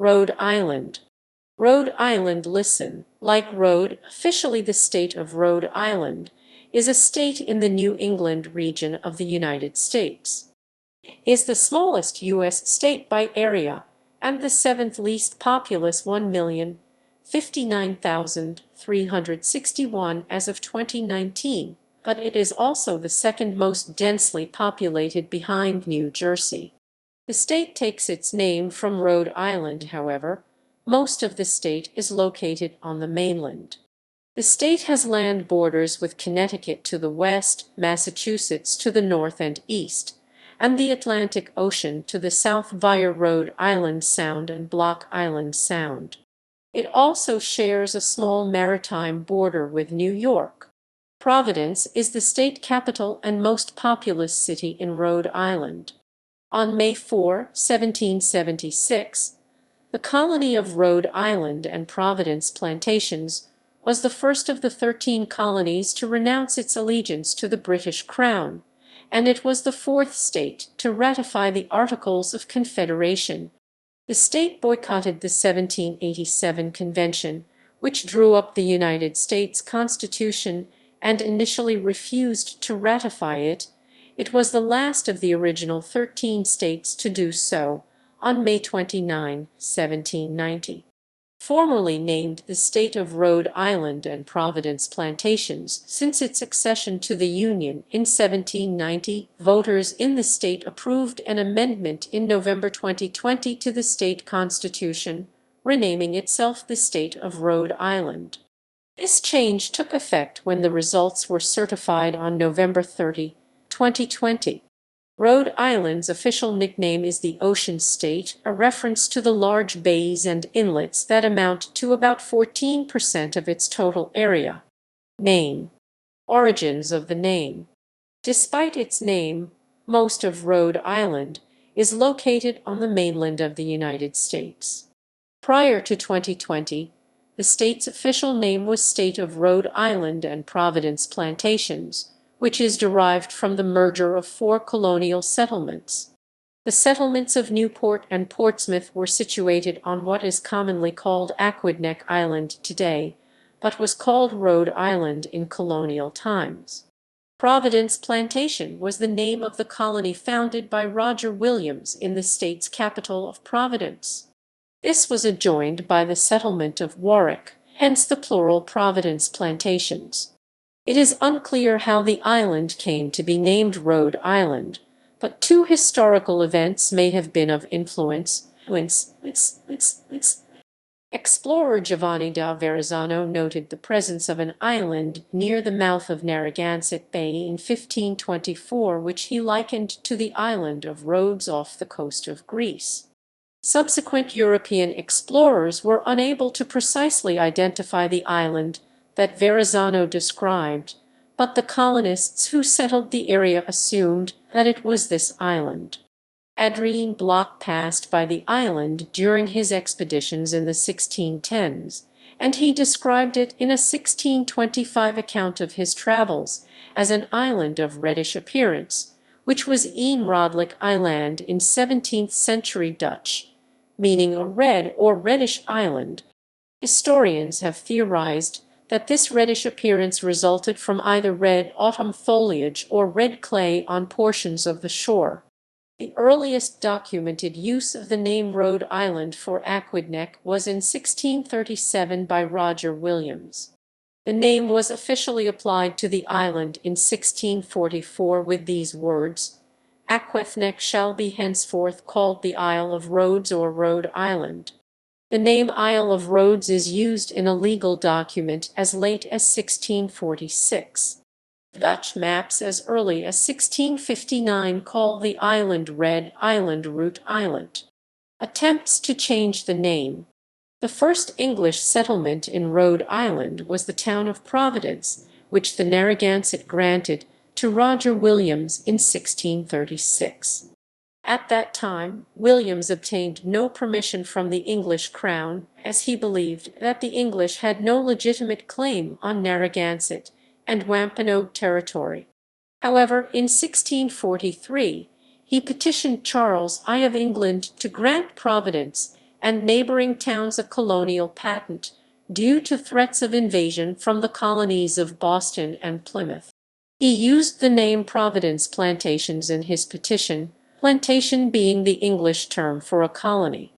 Rhode Island. Rhode Island, listen, like Rhode, officially the state of Rhode Island, is a state in the New England region of the United States. It is the smallest U.S. state by area and the seventh least populous, 1,059,361 as of 2019, but it is also the second most densely populated behind New Jersey. The state takes its name from Rhode Island, however. Most of the state is located on the mainland. The state has land borders with Connecticut to the west, Massachusetts to the north and east, and the Atlantic Ocean to the south via Rhode Island Sound and Block Island Sound. It also shares a small maritime border with New York. Providence is the state capital and most populous city in Rhode Island. On May 4, 1776, the colony of Rhode Island and Providence Plantations was the first of the 13 colonies to renounce its allegiance to the British Crown, and it was the fourth state to ratify the Articles of Confederation. The state boycotted the 1787 convention, which drew up the United States Constitution, and initially refused to ratify it. It was the last of the original 13 states to do so on May 29, 1790. Formerly named the State of Rhode Island and Providence Plantations since its accession to the Union in 1790, voters in the state approved an amendment in November 2020 to the state constitution, renaming itself the State of Rhode Island. This change took effect when the results were certified on November 30, 2020. Rhode Island's official nickname is the Ocean State, a reference to the large bays and inlets that amount to about 14% of its total area. Name. Origins of the name. Despite its name, most of Rhode Island is located on the mainland of the United States. Prior to 2020, the state's official name was State of Rhode Island and Providence Plantations, which is derived from the merger of 4 colonial settlements. The settlements of Newport and Portsmouth were situated on what is commonly called Aquidneck Island today, but was called Rhode Island in colonial times. Providence Plantation was the name of the colony founded by Roger Williams in the state's capital of Providence. This was adjoined by the settlement of Warwick, hence the plural Providence Plantations. It is unclear how the island came to be named Rhode Island, but 2 historical events may have been of influence. Explorer Giovanni da Verrazzano noted the presence of an island near the mouth of Narragansett Bay in 1524, which he likened to the island of Rhodes off the coast of Greece. Subsequent European explorers were unable to precisely identify the island that Verrazzano described, but the colonists who settled the area assumed that it was this island. Adrien Bloch passed by the island during his expeditions in the 1610s, and he described it in a 1625 account of his travels as an island of reddish appearance, which was Eenrodelijk Eiland in 17th century Dutch, meaning a red or reddish island. Historians have theorized that this reddish appearance resulted from either red autumn foliage or red clay on portions of the shore. The earliest documented use of the name Rhode Island for Aquidneck was in 1637 by Roger Williams. The name was officially applied to the island in 1644 with these words, "Aquethneck shall be henceforth called the Isle of Rhodes or Rhode Island." The name Isle of Rhodes is used in a legal document as late as 1646. Dutch maps as early as 1659 call the island Red Island Root Island. Attempts to change the name. The first English settlement in Rhode Island was the town of Providence, which the Narragansett granted to Roger Williams in 1636. At that time, Williams obtained no permission from the English crown, as he believed that the English had no legitimate claim on Narragansett and Wampanoag territory. However, in 1643, he petitioned Charles I of England to grant Providence and neighboring towns a colonial patent due to threats of invasion from the colonies of Boston and Plymouth. He used the name Providence Plantations in his petition, plantation being the English term for a colony.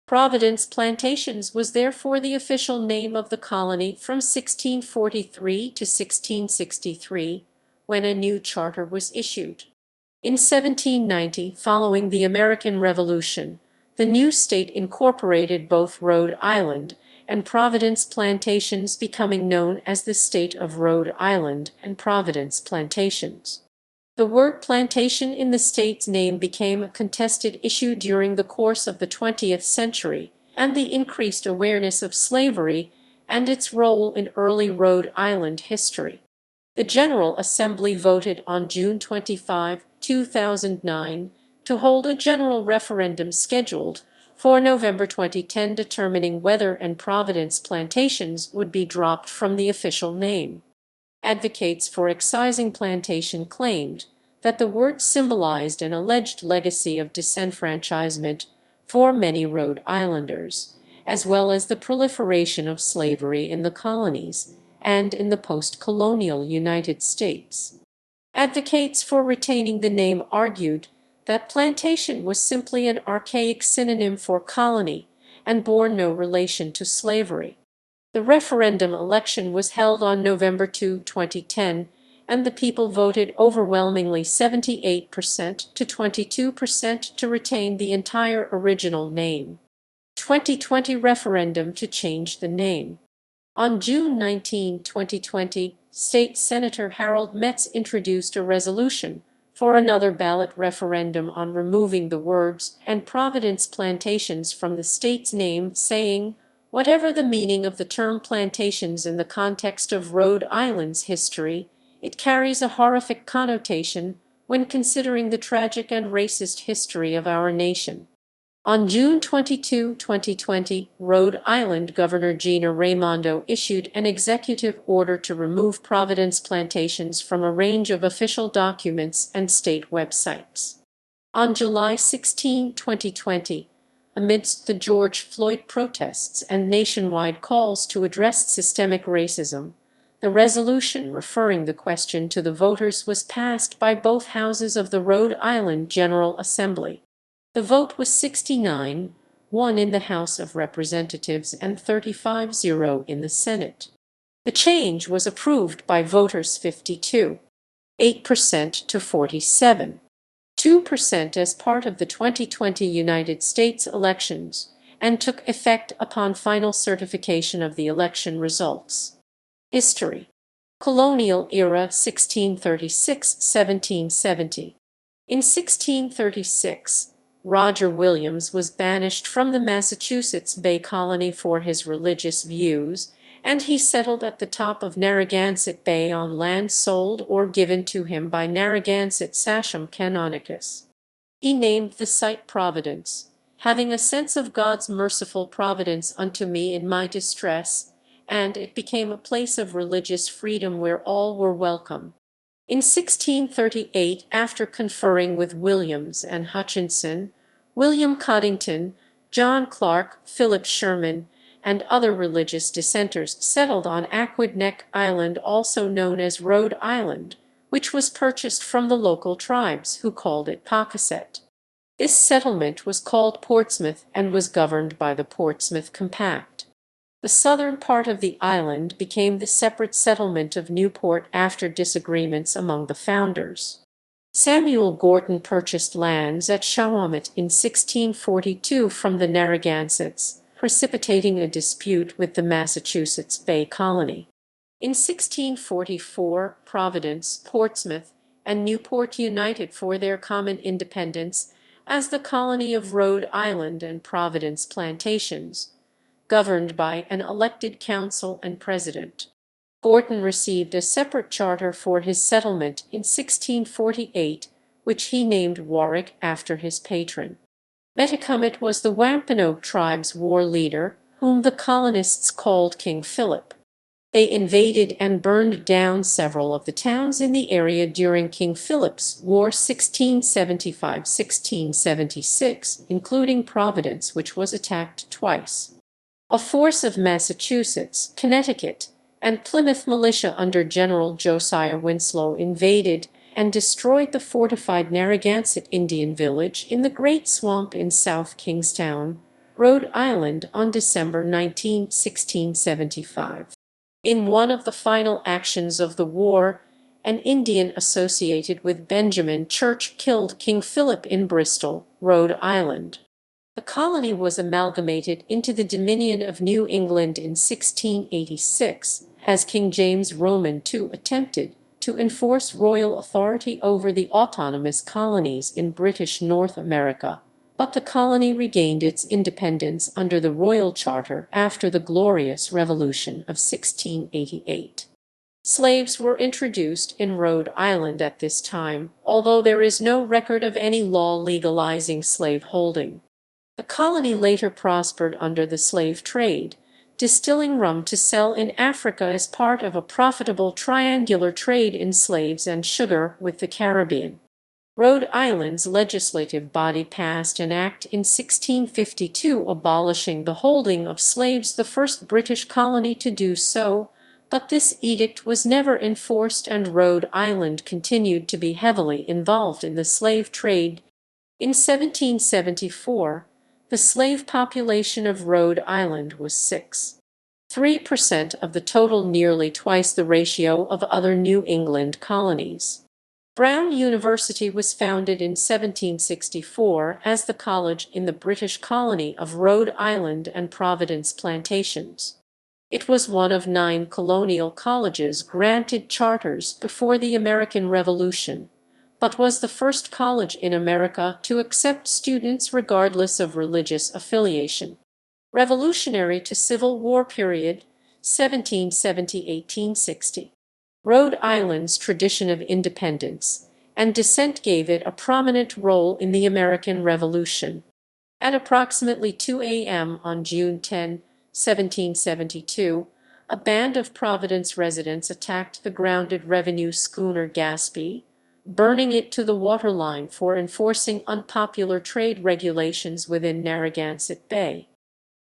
Providence Plantations was therefore the official name of the colony from 1643 to 1663, when a new charter was issued. In 1790, following the American Revolution, the new state incorporated both Rhode Island and Providence Plantations, becoming known as the State of Rhode Island and Providence Plantations. The word plantation in the state's name became a contested issue during the course of the 20th century, and the increased awareness of slavery and its role in early Rhode Island history. The General Assembly voted on June 25, 2009, to hold a general referendum scheduled for November 2010 determining whether and Providence Plantations would be dropped from the official name. Advocates for excising plantation claimed that the word symbolized an alleged legacy of disenfranchisement for many Rhode Islanders, as well as the proliferation of slavery in the colonies and in the post-colonial United States. Advocates for retaining the name argued that plantation was simply an archaic synonym for colony and bore no relation to slavery. The referendum election was held on November 2, 2010, and the people voted overwhelmingly 78% to 22% to retain the entire original name. 2020 referendum to change the name. On June 19, 2020, State Senator Harold Metz introduced a resolution for another ballot referendum on removing the words "and Providence Plantations" from the state's name, saying, "Whatever the meaning of the term plantations in the context of Rhode Island's history, it carries a horrific connotation when considering the tragic and racist history of our nation." On June 22, 2020, Rhode Island Governor Gina Raimondo issued an executive order to remove Providence Plantations from a range of official documents and state websites. On July 16, 2020, amidst the George Floyd protests and nationwide calls to address systemic racism, the resolution referring the question to the voters was passed by both houses of the Rhode Island General Assembly. The vote was 69-1 in the House of Representatives and 35-0 in the Senate. The change was approved by voters 52.8% to 47.2% as part of the 2020 United States elections, and took effect upon final certification of the election results. History. Colonial era 1636–1770. In 1636, Roger Williams was banished from the Massachusetts Bay Colony for his religious views, and he settled at the top of Narragansett Bay on land sold or given to him by Narragansett Sachem Canonicus. He named the site Providence, having a sense of God's merciful providence unto me in my distress, and it became a place of religious freedom where all were welcome. In 1638, after conferring with Williams and Hutchinson, William Coddington, John Clark, Philip Sherman, and other religious dissenters settled on Aquidneck Island, also known as Rhode Island, which was purchased from the local tribes, who called it Pocasset. This settlement was called Portsmouth and was governed by the Portsmouth Compact. The southern part of the island became the separate settlement of Newport after disagreements among the founders. Samuel Gorton purchased lands at Shawomet in 1642 from the Narragansetts, precipitating a dispute with the Massachusetts Bay Colony. In 1644, Providence, Portsmouth, and Newport united for their common independence as the colony of Rhode Island and Providence Plantations, governed by an elected council and president. Gorton received a separate charter for his settlement in 1648, which he named Warwick after his patron. Metacomet was the Wampanoag tribe's war leader, whom the colonists called King Philip. They invaded and burned down several of the towns in the area during King Philip's War 1675–1676, including Providence, which was attacked twice. A force of Massachusetts, Connecticut, and Plymouth militia under General Josiah Winslow invaded and destroyed the fortified Narragansett Indian village in the Great Swamp in South Kingstown, Rhode Island on December 19, 1675. In one of the final actions of the war, an Indian associated with Benjamin Church killed King Philip in Bristol, Rhode Island. The colony was amalgamated into the Dominion of New England in 1686, as King James Roman II attempted to enforce royal authority over the autonomous colonies in British North America, but the colony regained its independence under the Royal Charter after the Glorious Revolution of 1688. Slaves were introduced in Rhode Island at this time, although there is no record of any law legalizing slaveholding. The colony later prospered under the slave trade, distilling rum to sell in Africa as part of a profitable triangular trade in slaves and sugar with the Caribbean. Rhode Island's legislative body passed an act in 1652 abolishing the holding of slaves, the first British colony to do so, but this edict was never enforced and Rhode Island continued to be heavily involved in the slave trade. In 1774, the slave population of Rhode Island was 6.3% of the total, nearly twice the ratio of other New England colonies. Brown University was founded in 1764 as the college in the British colony of Rhode Island and Providence Plantations. It was one of 9 colonial colleges granted charters before the American Revolution, but was the first college in America to accept students regardless of religious affiliation. Revolutionary to Civil War period, 1770–1860. Rhode Island's tradition of independence and dissent gave it a prominent role in the American Revolution. At approximately 2 a.m. on June 10, 1772, a band of Providence residents attacked the grounded revenue schooner Gaspee, burning it to the waterline for enforcing unpopular trade regulations within Narragansett Bay.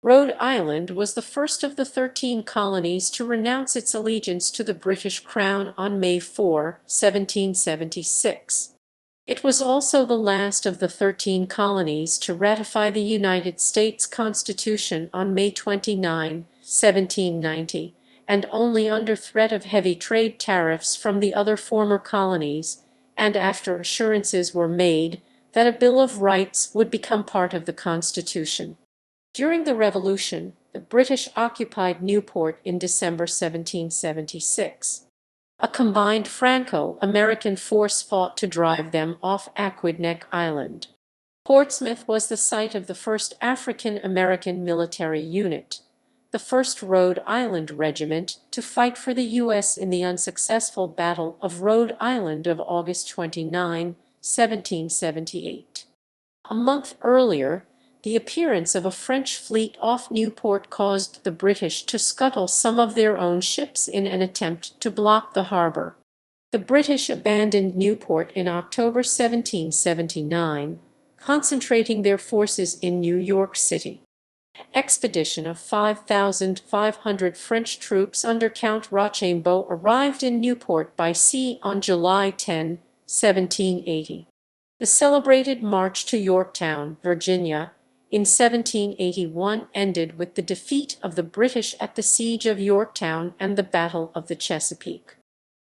Rhode Island was the first of the 13 colonies to renounce its allegiance to the British Crown on May 4, 1776. It was also the last of the 13 colonies to ratify the United States Constitution on May 29, 1790, and only under threat of heavy trade tariffs from the other former colonies, and after assurances were made that a Bill of Rights would become part of the Constitution. During the Revolution, the British occupied Newport in December 1776. A combined Franco-American force fought to drive them off Aquidneck Island. Portsmouth was the site of the first African-American military unit, the 1st Rhode Island Regiment, to fight for the U.S. in the unsuccessful Battle of Rhode Island of August 29, 1778. A month earlier, the appearance of a French fleet off Newport caused the British to scuttle some of their own ships in an attempt to block the harbor. The British abandoned Newport in October 1779, concentrating their forces in New York City. An expedition of 5,500 French troops under Count Rochambeau arrived in Newport by sea on July 10, 1780. The celebrated march to Yorktown, Virginia, in 1781 ended with the defeat of the British at the Siege of Yorktown and the Battle of the Chesapeake.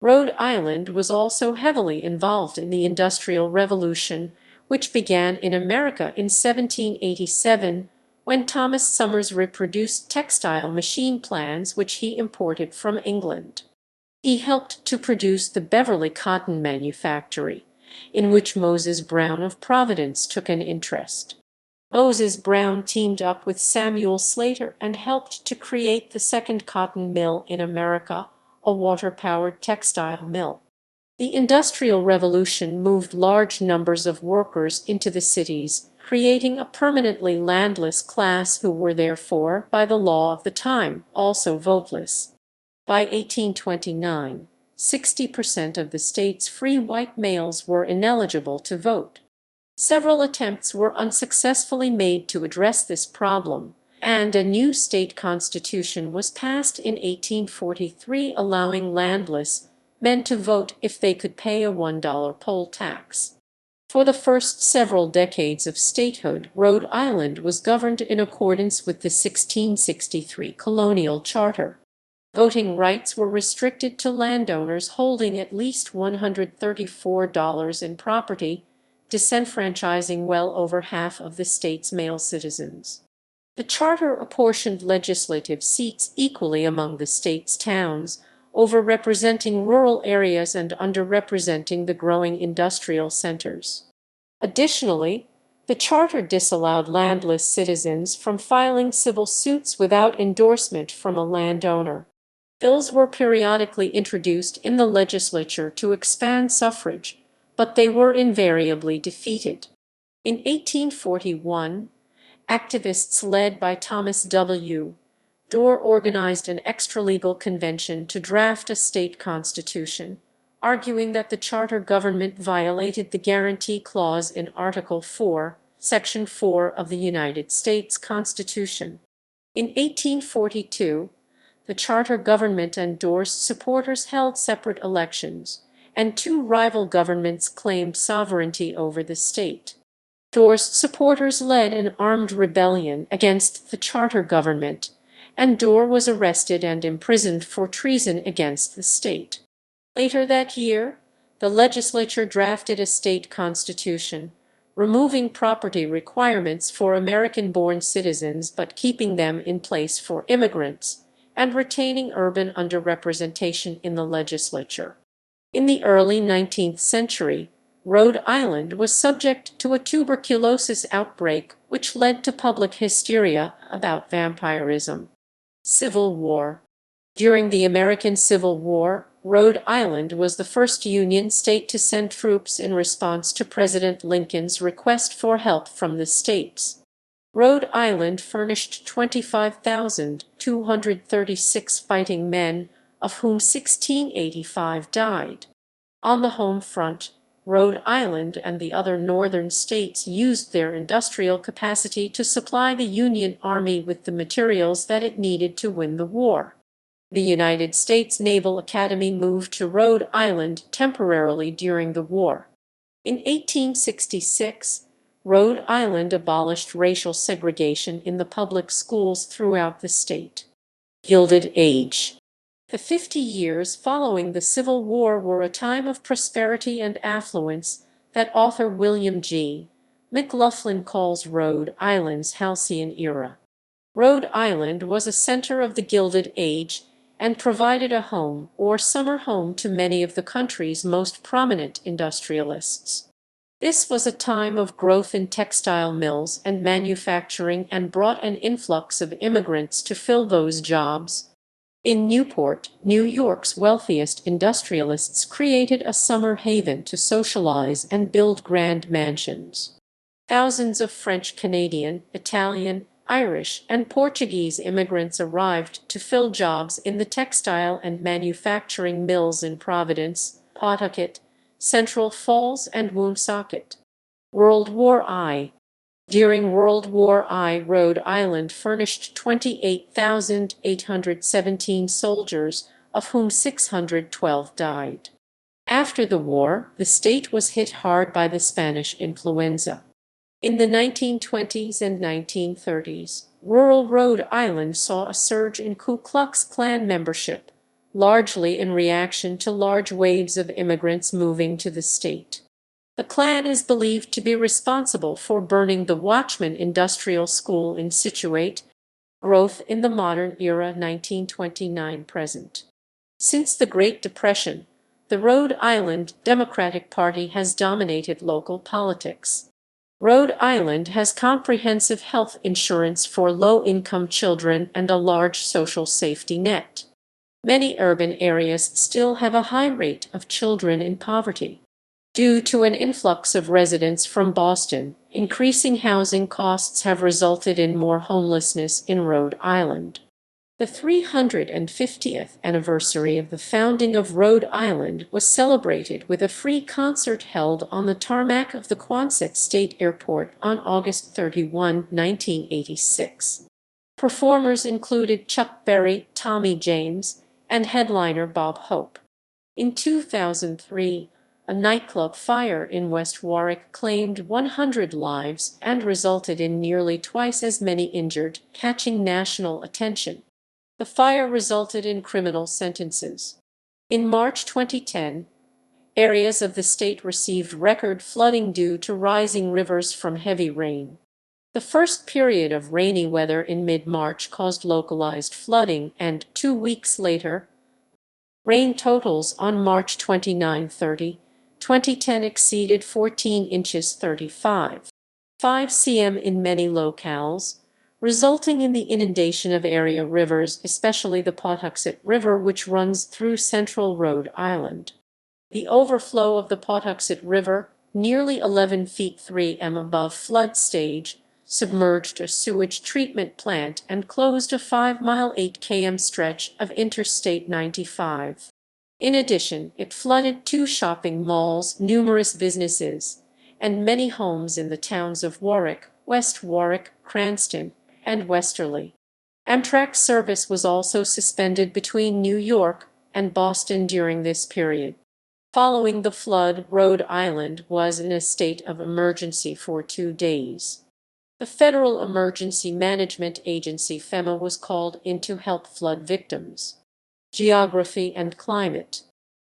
Rhode Island was also heavily involved in the Industrial Revolution, which began in America in 1787, when Thomas Summers reproduced textile machine plans which he imported from England. He helped to produce the Beverly Cotton Manufactory, in which Moses Brown of Providence took an interest. Moses Brown teamed up with Samuel Slater and helped to create the second cotton mill in America, a water-powered textile mill. The Industrial Revolution moved large numbers of workers into the cities, creating a permanently landless class who were therefore, by the law of the time, also voteless. By 1829, 60% of the state's free white males were ineligible to vote. Several attempts were unsuccessfully made to address this problem, and a new state constitution was passed in 1843 allowing landless men to vote if they could pay a $1 poll tax. For the first several decades of statehood, Rhode Island was governed in accordance with the 1663 colonial charter. Voting rights were restricted to landowners holding at least $134 in property, disenfranchising well over half of the state's male citizens. The charter apportioned legislative seats equally among the state's towns, overrepresenting rural areas and underrepresenting the growing industrial centers. Additionally, the charter disallowed landless citizens from filing civil suits without endorsement from a landowner. Bills were periodically introduced in the legislature to expand suffrage, but they were invariably defeated. In 1841, activists led by Thomas W. Dorr organized an extralegal convention to draft a state constitution, arguing that the charter government violated the guarantee clause in Article 4, Section 4 of the United States Constitution. In 1842, the charter government and Dorr's supporters held separate elections, and two rival governments claimed sovereignty over the state. Dorr's supporters led an armed rebellion against the charter government, and Dorr was arrested and imprisoned for treason against the state. Later that year, the legislature drafted a state constitution, removing property requirements for American-born citizens but keeping them in place for immigrants, and retaining urban underrepresentation in the legislature. In the early 19th century, Rhode Island was subject to a tuberculosis outbreak which led to public hysteria about vampirism. Civil War. During the American Civil War, Rhode Island was the first Union state to send troops in response to President Lincoln's request for help from the states. Rhode Island furnished 25,236 fighting men, of whom 1,685 died. On the home front, Rhode Island and the other northern states used their industrial capacity to supply the Union Army with the materials that it needed to win the war. The United States Naval Academy moved to Rhode Island temporarily during the war. In 1866, Rhode Island abolished racial segregation in the public schools throughout the state. Gilded Age. The 50 years following the Civil War were a time of prosperity and affluence that author William G. McLaughlin calls Rhode Island's halcyon era. Rhode Island was a center of the Gilded Age and provided a home or summer home to many of the country's most prominent industrialists. This was a time of growth in textile mills and manufacturing and brought an influx of immigrants to fill those jobs. In Newport, New York's wealthiest industrialists created a summer haven to socialize and build grand mansions. Thousands of French, Canadian, Italian, Irish, and Portuguese immigrants arrived to fill jobs in the textile and manufacturing mills in Providence, Pawtucket, Central Falls, and Woonsocket. World War I. During World War I, Rhode Island furnished 28,817 soldiers, of whom 612 died. After the war, the state was hit hard by the Spanish influenza. In the 1920s and 1930s, rural Rhode Island saw a surge in Ku Klux Klan membership, largely in reaction to large waves of immigrants moving to the state. The Klan is believed to be responsible for burning the Watchman Industrial School in Scituate. Growth in the modern era 1929-present. Since the Great Depression, the Rhode Island Democratic Party has dominated local politics. Rhode Island has comprehensive health insurance for low-income children and a large social safety net. Many urban areas still have a high rate of children in poverty. Due to an influx of residents from Boston, increasing housing costs have resulted in more homelessness in Rhode Island. The 350th anniversary of the founding of Rhode Island was celebrated with a free concert held on the tarmac of the Quonset State Airport on August 31, 1986. Performers included Chuck Berry, Tommy James, and headliner Bob Hope. In 2003, a nightclub fire in West Warwick claimed 100 lives and resulted in nearly twice as many injured, catching national attention. The fire resulted in criminal sentences. In March 2010, areas of the state received record flooding due to rising rivers from heavy rain. The first period of rainy weather in mid-March caused localized flooding, and 2 weeks later, rain totals on March 29-30, 2010 exceeded 14 inches 35.5 cm in many locales, resulting in the inundation of area rivers, especially the Pawtuxet River, which runs through central Rhode Island. The overflow of the Pawtuxet River, nearly 11 feet 3 m above flood stage, submerged a sewage treatment plant and closed a 5-mile 8 km stretch of Interstate 95. In addition, it flooded 2 shopping malls, numerous businesses, and many homes in the towns of Warwick, West Warwick, Cranston, and Westerly. Amtrak service was also suspended between New York and Boston during this period. Following the flood, Rhode Island was in a state of emergency for 2 days. The Federal Emergency Management Agency FEMA was called in to help flood victims. Geography and climate.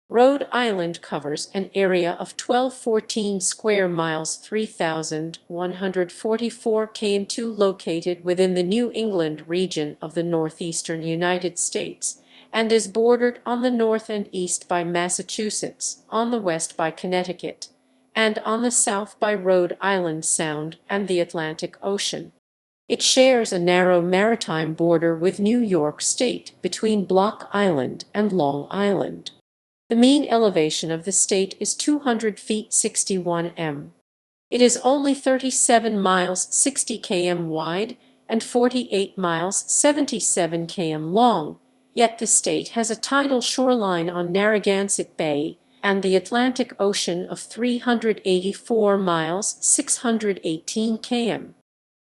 Rhode Island covers an area of 1214 square miles, 3,144 km2, located within the New England region of the northeastern United States, and is bordered on the north and east by Massachusetts, on the west by Connecticut, and on the south by Rhode Island Sound and the Atlantic Ocean. It shares a narrow maritime border with New York State between Block Island and Long Island. The mean elevation of the state is 200 feet 61 m. It is only 37 miles 60 km wide and 48 miles 77 km long, yet the state has a tidal shoreline on Narragansett Bay and the Atlantic Ocean of 384 miles 618 km.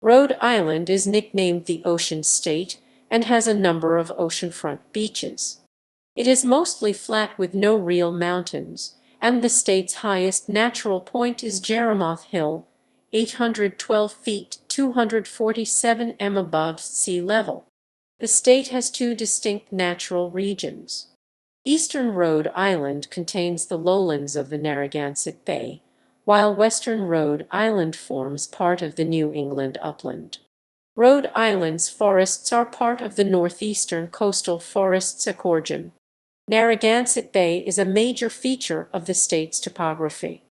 Rhode Island is nicknamed the Ocean State and has a number of oceanfront beaches. It is mostly flat with no real mountains, and the state's highest natural point is Jeremoth Hill, 812 feet 247 m above sea level. The state has 2 distinct natural regions. Eastern Rhode Island contains the lowlands of the Narragansett Bay, while western Rhode Island forms part of the New England upland. Rhode Island's forests are part of the northeastern coastal forests ecoregion. Narragansett Bay is a major feature of the state's topography.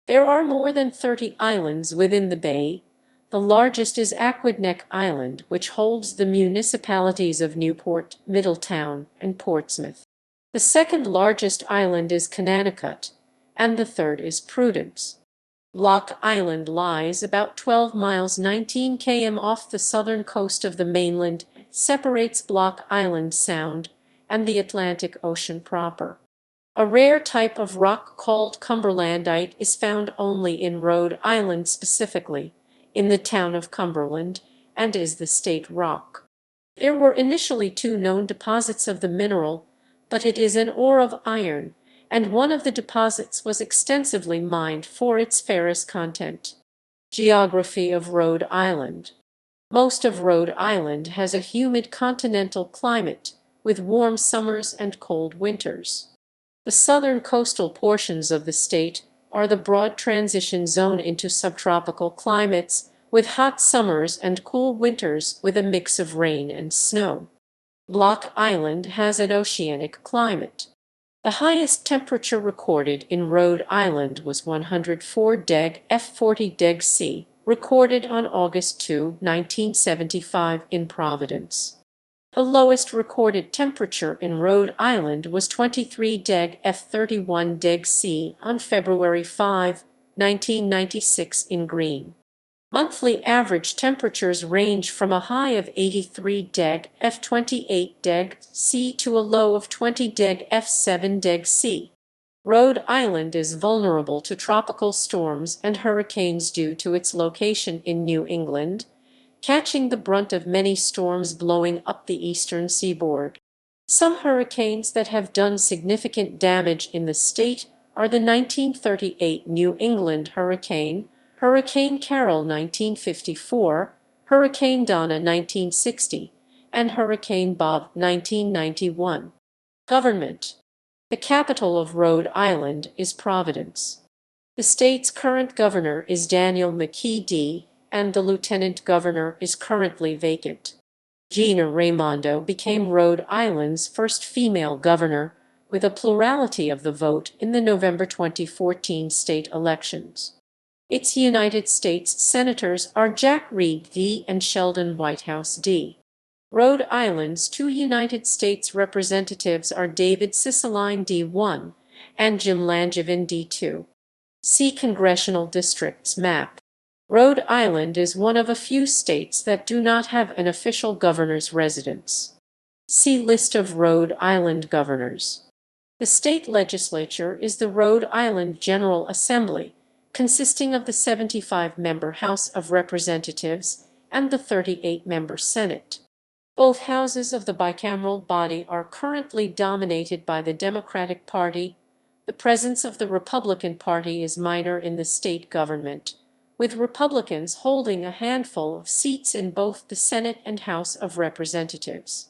There are more than 30 islands within the bay. The largest is Aquidneck Island, which holds the municipalities of Newport, Middletown, and Portsmouth. The second largest island is Connecticut, and the third is Prudence. Block Island lies about 12 miles 19 km off the southern coast of the mainland, separates Block Island Sound and the Atlantic Ocean proper. A rare type of rock called cumberlandite is found only in Rhode Island, specifically in the town of Cumberland, and is the state rock. There were initially 2 known deposits of the mineral, but it is an ore of iron, and one of the deposits was extensively mined for its ferrous content. Geography of Rhode Island. Most of Rhode Island has a humid continental climate, with warm summers and cold winters. The southern coastal portions of the state are the broad transition zone into subtropical climates, with hot summers and cool winters with a mix of rain and snow. Block Island has an oceanic climate. The highest temperature recorded in Rhode Island was 104 deg F40 deg C, recorded on August 2, 1975 in Providence. The lowest recorded temperature in Rhode Island was 23 deg F31 deg C on February 5, 1996 in Greene. Monthly average temperatures range from a high of 83° F 28° C to a low of 20° F 7° C. Rhode Island is vulnerable to tropical storms and hurricanes due to its location in New England, catching the brunt of many storms blowing up the eastern seaboard. Some hurricanes that have done significant damage in the state are the 1938 New England hurricane, Hurricane Carol 1954, Hurricane Donna 1960, and Hurricane Bob 1991. Government. The capital of Rhode Island is Providence. The state's current governor is Daniel McKee, and the lieutenant governor is currently vacant. Gina Raimondo became Rhode Island's first female governor, with a plurality of the vote in the November 2014 state elections. Its United States Senators are Jack Reed V. and Sheldon Whitehouse D. Rhode Island's two United States representatives are David Cicilline D1 and Jim Langevin D2. See Congressional Districts map. Rhode Island is one of a few states that do not have an official governor's residence. See List of Rhode Island governors. The state legislature is the Rhode Island General Assembly, consisting of the 75-member House of Representatives and the 38-member Senate. Both houses of the bicameral body are currently dominated by the Democratic Party. The presence of the Republican Party is minor in the state government, with Republicans holding a handful of seats in both the Senate and House of Representatives.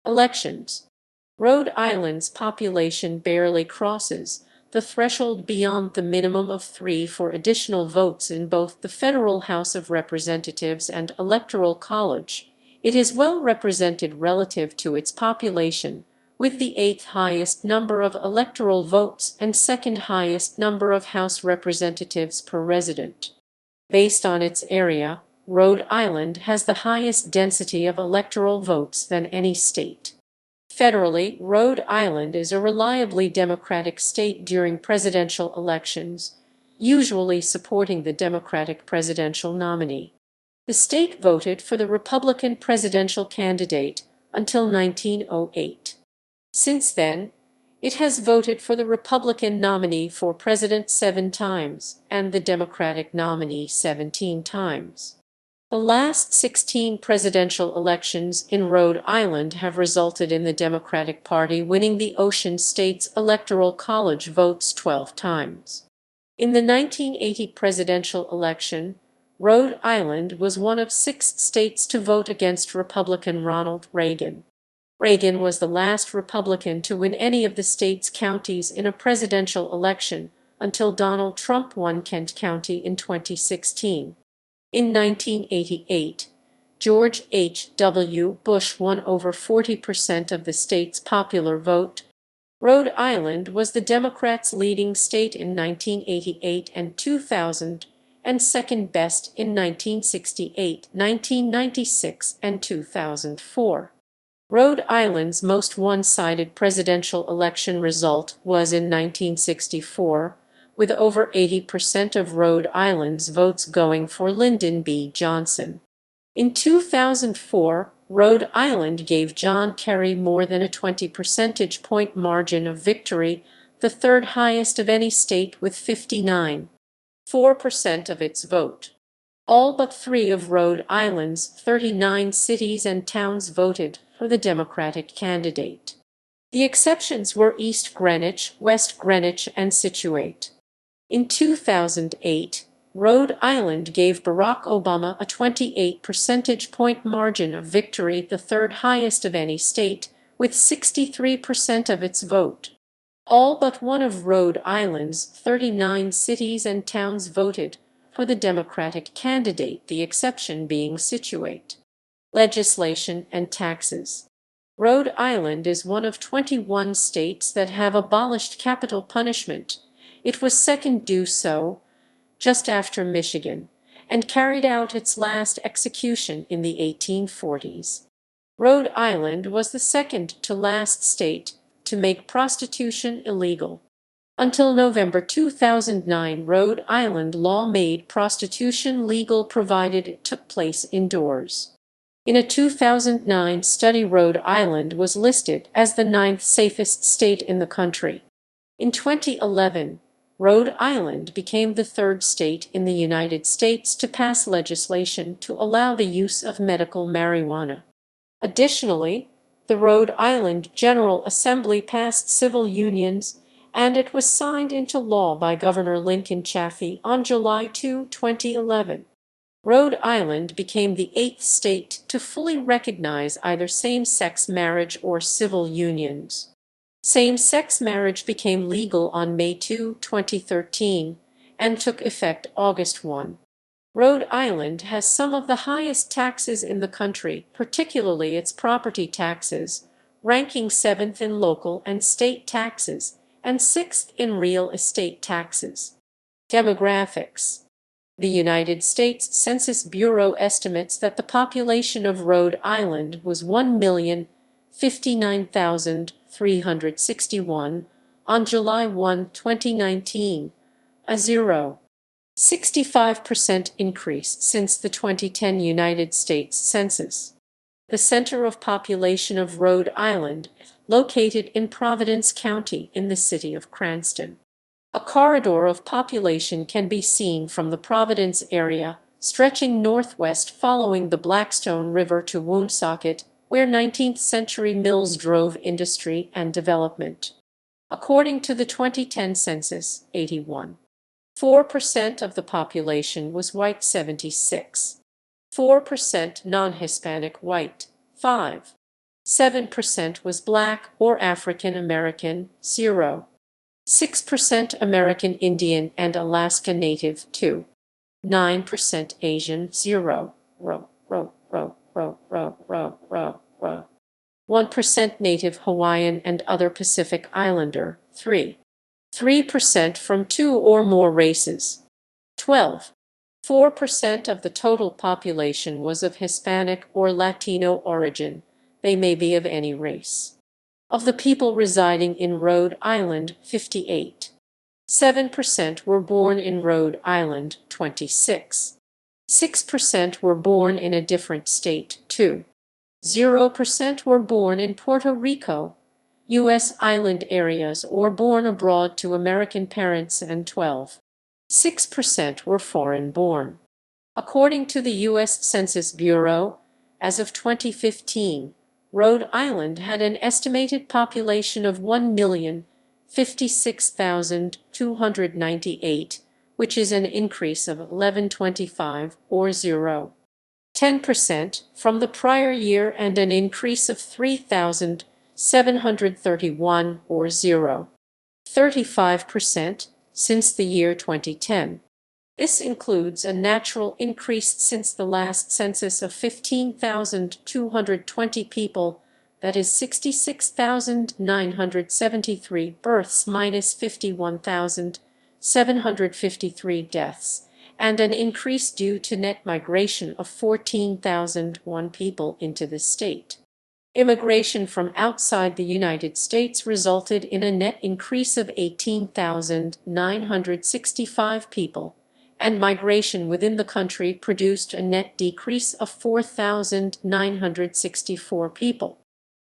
Elections. Rhode Island's population barely crosses the threshold beyond the minimum of 3 for additional votes in both the federal House of Representatives and Electoral College. It is well represented relative to its population, with the 8th highest number of electoral votes and 2nd highest number of House representatives per resident. Based on its area, Rhode Island has the highest density of electoral votes than any state. Federally, Rhode Island is a reliably Democratic state during presidential elections, usually supporting the Democratic presidential nominee. The state voted for the Republican presidential candidate until 1908. Since then, it has voted for the Republican nominee for president 7 times and the Democratic nominee 17 times. The last 16 presidential elections in Rhode Island have resulted in the Democratic Party winning the Ocean State's Electoral College votes 12 times. In the 1980 presidential election, Rhode Island was one of 6 states to vote against Republican Ronald Reagan. Reagan was the last Republican to win any of the state's counties in a presidential election until Donald Trump won Kent County in 2016. In 1988, George H.W. Bush won over 40% of the state's popular vote. Rhode Island was the Democrats' leading state in 1988 and 2000, and second best in 1968, 1996, and 2004. Rhode Island's most one-sided presidential election result was in 1964, with over 80% of Rhode Island's votes going for Lyndon B. Johnson. In 2004, Rhode Island gave John Kerry more than a 20 percentage point margin of victory, the third highest of any state with 59.4% of its vote. All but 3 of Rhode Island's 39 cities and towns voted for the Democratic candidate. The exceptions were East Greenwich, West Greenwich, and Scituate. In 2008, Rhode Island gave Barack Obama a 28 percentage point margin of victory, the third highest of any state, with 63% of its vote. All but 1 of Rhode Island's 39 cities and towns voted for the Democratic candidate, the exception being Scituate. Legislation and taxes. Rhode Island is one of 21 states that have abolished capital punishment. It was second do so, just after Michigan, and carried out its last execution in the 1840s. Rhode Island was the second to last state to make prostitution illegal. Until November 2009, Rhode Island law made prostitution legal provided it took place indoors. In a 2009 study, Rhode Island was listed as the ninth safest state in the country. In 2011, Rhode Island became the third state in the United States to pass legislation to allow the use of medical marijuana. Additionally, the Rhode Island General Assembly passed civil unions, and it was signed into law by Governor Lincoln Chafee on July 2, 2011. Rhode Island became the eighth state to fully recognize either same-sex marriage or civil unions. Same-sex marriage became legal on May 2, 2013, and took effect August 1. Rhode Island has some of the highest taxes in the country, particularly its property taxes, ranking 7th in local and state taxes and 6th in real estate taxes. Demographics. The United States Census Bureau estimates that the population of Rhode Island was 1,059,361 on July 1, 2019, a 0.65% increase since the 2010 United States Census. The center of population of Rhode Island, located in Providence County in the city of Cranston. A corridor of population can be seen from the Providence area, stretching northwest following the Blackstone River to Woonsocket, where 19th-century mills drove industry and development. According to the 2010 census, 81.4% of the population was white, 76.4% non-Hispanic white, 5.7% was Black or African American, 0.6% American Indian and Alaska Native, 2.9% Asian, 0.1% Native Hawaiian and other Pacific Islander, 3% from two or more races. 12.4% of the total population was of Hispanic or Latino origin. They may be of any race. Of the people residing in Rhode Island, 58.7% were born in Rhode Island, 26.6% were born in a different state, 2.0% were born in Puerto Rico, U.S. island areas, or born abroad to American parents, and 12.6% were foreign-born. According to the U.S. Census Bureau, as of 2015, Rhode Island had an estimated population of 1,056,298, which is an increase of 1,125, or 0.10%, from the prior year, and an increase of 3,731, or 0.35%, since the year 2010. This includes a natural increase since the last census of 15,220 people, that is 66,973 births minus 51,753 deaths, and an increase due to net migration of 14,001 people into the state. Immigration from outside the United States resulted in a net increase of 18,965 people, and migration within the country produced a net decrease of 4,964 people.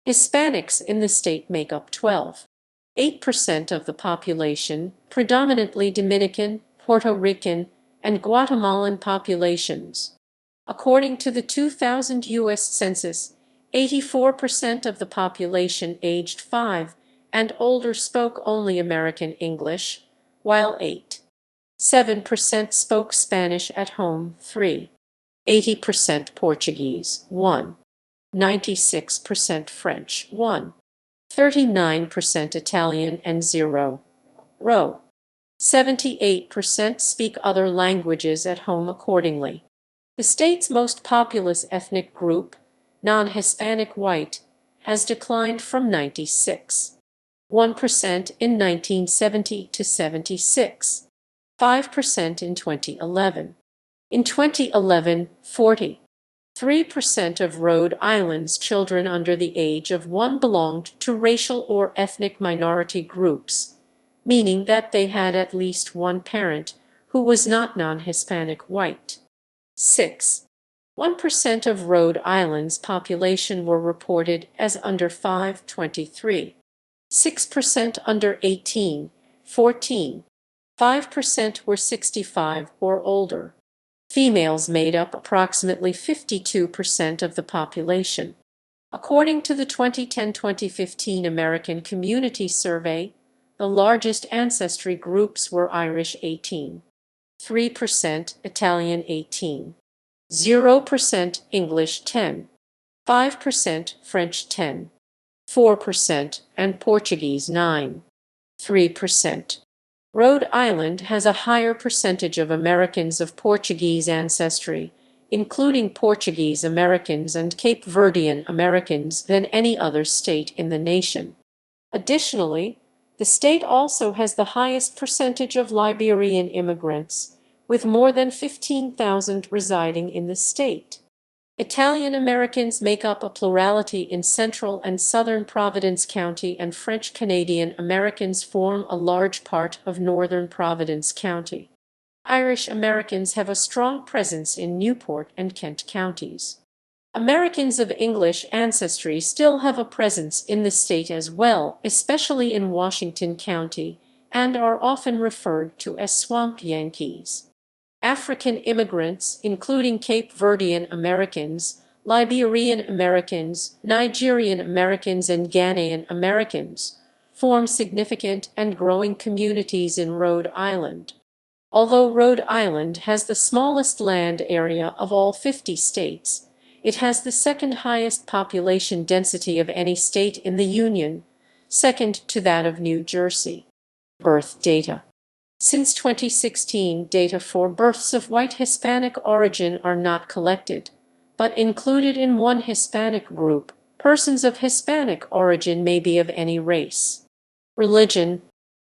Hispanics in the state make up 12.8% of the population, predominantly Dominican, Puerto Rican, and Guatemalan populations. According to the 2000 U.S. Census, 84% of the population aged 5 and older spoke only American English, while 8.7% spoke Spanish at home, 3.80% Portuguese, 1.96% French, 1.39% Italian, and 0.78% speak other languages at home accordingly. The state's most populous ethnic group, non-Hispanic white, has declined from 96.1% in 1970 to 76.5% in 2011. In 2011, 43% of Rhode Island's children under the age of 1 belonged to racial or ethnic minority groups, meaning that they had at least one parent who was not non-Hispanic white. 6. 1% of Rhode Island's population were reported as under 523. 6% under 18, 14. 5% were 65 or older. Females made up approximately 52% of the population. According to the 2010-2015 American Community Survey, the largest ancestry groups were Irish 18, 3% Italian 18, 0% English 10, 5% French 10, 4% and Portuguese 9, 3%. Rhode Island has a higher percentage of Americans of Portuguese ancestry, including Portuguese Americans and Cape Verdean Americans, than any other state in the nation. Additionally, the state also has the highest percentage of Liberian immigrants, with more than 15,000 residing in the state. Italian Americans make up a plurality in central and southern Providence County, and French Canadian Americans form a large part of northern Providence County. Irish Americans have a strong presence in Newport and Kent counties. Americans of English ancestry still have a presence in the state as well, especially in Washington County, and are often referred to as swamp Yankees. African immigrants, including Cape Verdean Americans, Liberian Americans, Nigerian Americans, and Ghanaian Americans, form significant and growing communities in Rhode Island. Although Rhode Island has the smallest land area of all 50 states, it has the second highest population density of any state in the Union, second to that of New Jersey. Birth data. Since 2016, data for births of white Hispanic origin are not collected, but included in one Hispanic group. Persons of Hispanic origin may be of any race. Religion.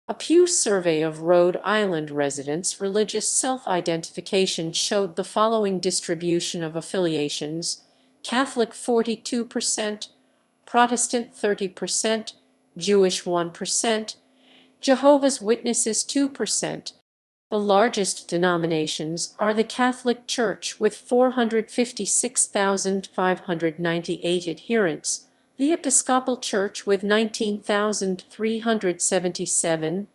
A Pew survey of Rhode Island residents' religious self-identification showed the following distribution of affiliations: Catholic 42%, Protestant 30%, Jewish 1%, Jehovah's Witnesses 2%. The largest denominations are the Catholic Church with 456,598 adherents, the Episcopal Church with 19,377,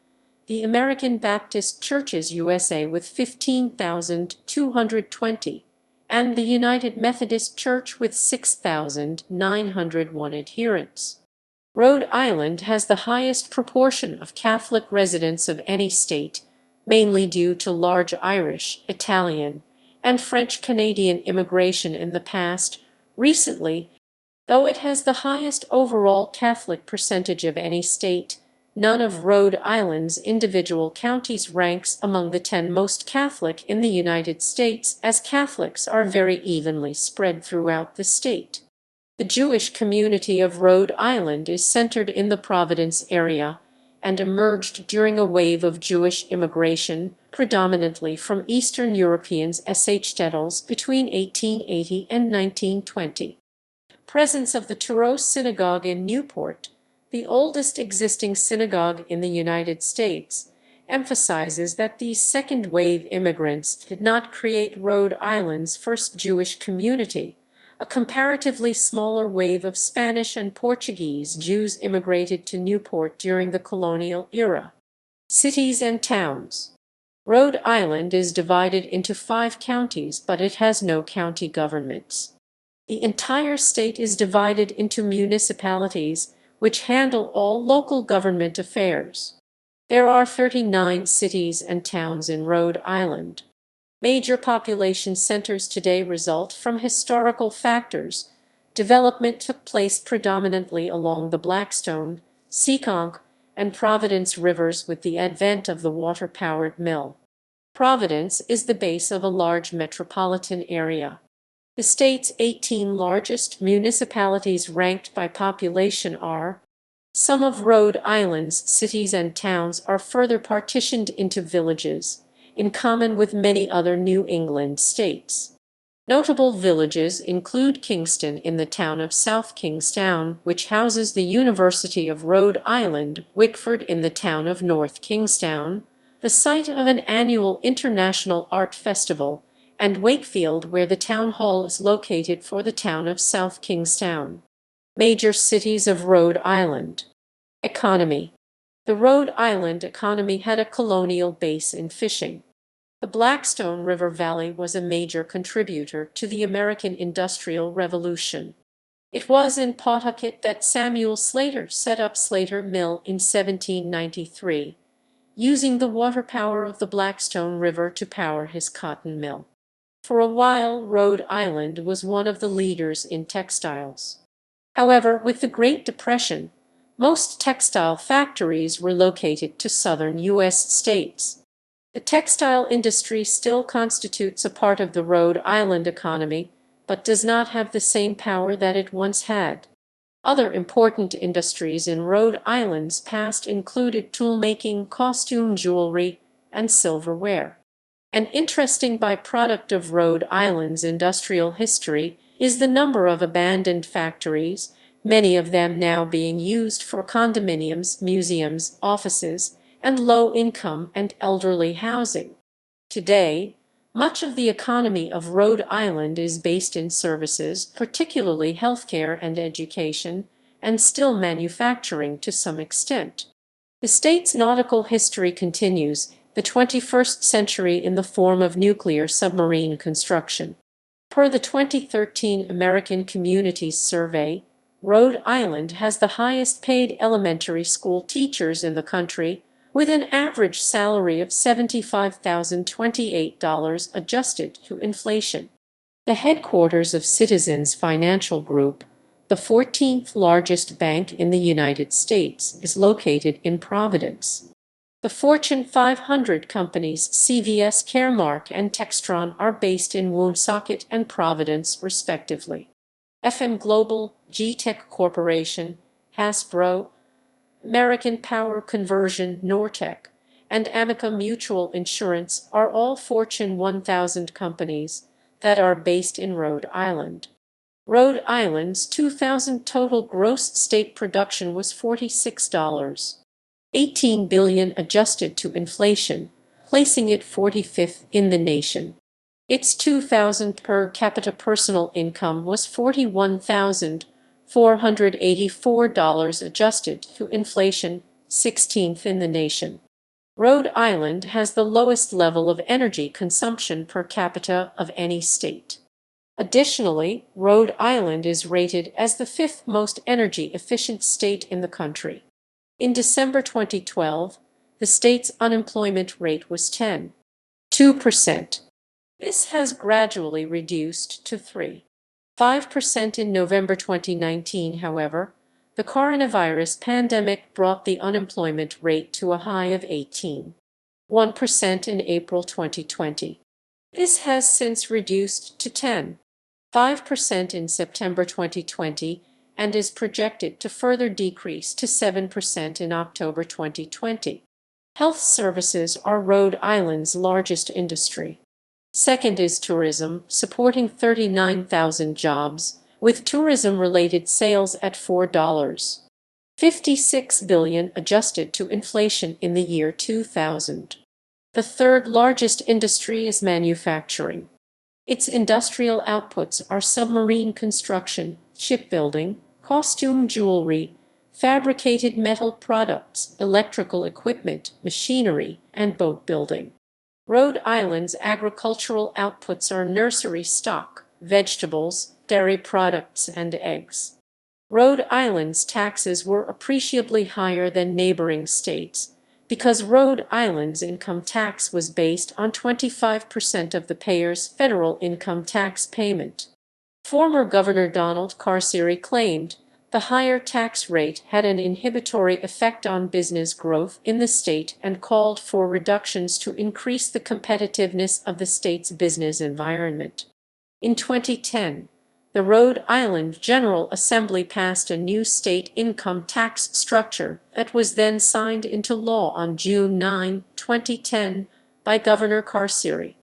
the American Baptist Churches USA with 15,220, and the United Methodist Church with 6,901 adherents. Rhode Island has the highest proportion of Catholic residents of any state, mainly due to large Irish, Italian, and French Canadian immigration in the past. Recently, though it has the highest overall Catholic percentage of any state, none of Rhode Island's individual counties ranks among the 10 most Catholic in the United States, as Catholics are very evenly spread throughout the state. The Jewish community of Rhode Island is centered in the Providence area and emerged during a wave of Jewish immigration, predominantly from Eastern Europeans shtetls between 1880 and 1920. Presence of the Touro Synagogue in Newport, the oldest existing synagogue in the United States, emphasizes that these second-wave immigrants did not create Rhode Island's first Jewish community. A comparatively smaller wave of Spanish and Portuguese Jews immigrated to Newport during the colonial era. Cities and towns. Rhode Island is divided into 5 counties, but it has no county governments. The entire state is divided into municipalities, which handle all local government affairs. There are 39 cities and towns in Rhode Island. Major population centers today result from historical factors. Development took place predominantly along the Blackstone, Seekonk, and Providence rivers with the advent of the water-powered mill. Providence is the base of a large metropolitan area. The state's 18 largest municipalities ranked by population are: some of Rhode Island's cities and towns are further partitioned into villages, in common with many other New England states. Notable villages include Kingston in the town of South Kingstown, which houses the University of Rhode Island, Wickford in the town of North Kingstown, the site of an annual international art festival, and Wakefield, where the town hall is located for the town of South Kingstown. Major cities of Rhode Island. Economy. The Rhode Island economy had a colonial base in fishing. The Blackstone River Valley was a major contributor to the American Industrial Revolution. It was in Pawtucket that Samuel Slater set up Slater Mill in 1793, using the water power of the Blackstone River to power his cotton mill. For a while, Rhode Island was one of the leaders in textiles. However, with the Great Depression, most textile factories were located to southern U.S. states. The textile industry still constitutes a part of the Rhode Island economy, but does not have the same power that it once had. Other important industries in Rhode Island's past included toolmaking, costume jewelry, and silverware. An interesting byproduct of Rhode Island's industrial history is the number of abandoned factories, many of them now being used for condominiums, museums, offices, and low-income and elderly housing. Today, much of the economy of Rhode Island is based in services, particularly healthcare and education, and still manufacturing to some extent. The state's nautical history continues, the 21st century in the form of nuclear submarine construction. Per the 2013 American Communities Survey, Rhode Island has the highest paid elementary school teachers in the country, with an average salary of $75,028 adjusted to inflation. The headquarters of Citizens Financial Group, the 14th largest bank in the United States, is located in Providence. The Fortune 500 companies CVS Caremark and Textron are based in Woonsocket and Providence, respectively. FM Global, G-Tech Corporation, Hasbro, American Power Conversion, Nortec, and Amica Mutual Insurance are all Fortune 1000 companies that are based in Rhode Island. Rhode Island's 2000 total gross state production was $46.18 billion adjusted to inflation, placing it 45th in the nation. Its 2000 per capita personal income was $41,484 adjusted to inflation, 16th in the nation. Rhode Island has the lowest level of energy consumption per capita of any state. Additionally, Rhode Island is rated as the fifth most energy-efficient state in the country. In December 2012, the state's unemployment rate was 10.2%. This has gradually reduced to 3.5% in November 2019, however. The coronavirus pandemic brought the unemployment rate to a high of 18.1% in April 2020. This has since reduced to 10.5% in September 2020 and is projected to further decrease to 7% in October 2020. Health services are Rhode Island's largest industry. Second is tourism, supporting 39,000 jobs, with tourism-related sales at $4.56 billion adjusted to inflation in the year 2000. The third largest industry is manufacturing. Its industrial outputs are submarine construction, shipbuilding, costume jewelry, fabricated metal products, electrical equipment, machinery, and boat building. Rhode Island's agricultural outputs are nursery stock, vegetables, dairy products, and eggs. Rhode Island's taxes were appreciably higher than neighboring states because Rhode Island's income tax was based on 25% of the payer's federal income tax payment. Former Governor Donald Carcieri claimed the higher tax rate had an inhibitory effect on business growth in the state and called for reductions to increase the competitiveness of the state's business environment. In 2010, the Rhode Island General Assembly passed a new state income tax structure that was then signed into law on June 9, 2010, by Governor Carcieri.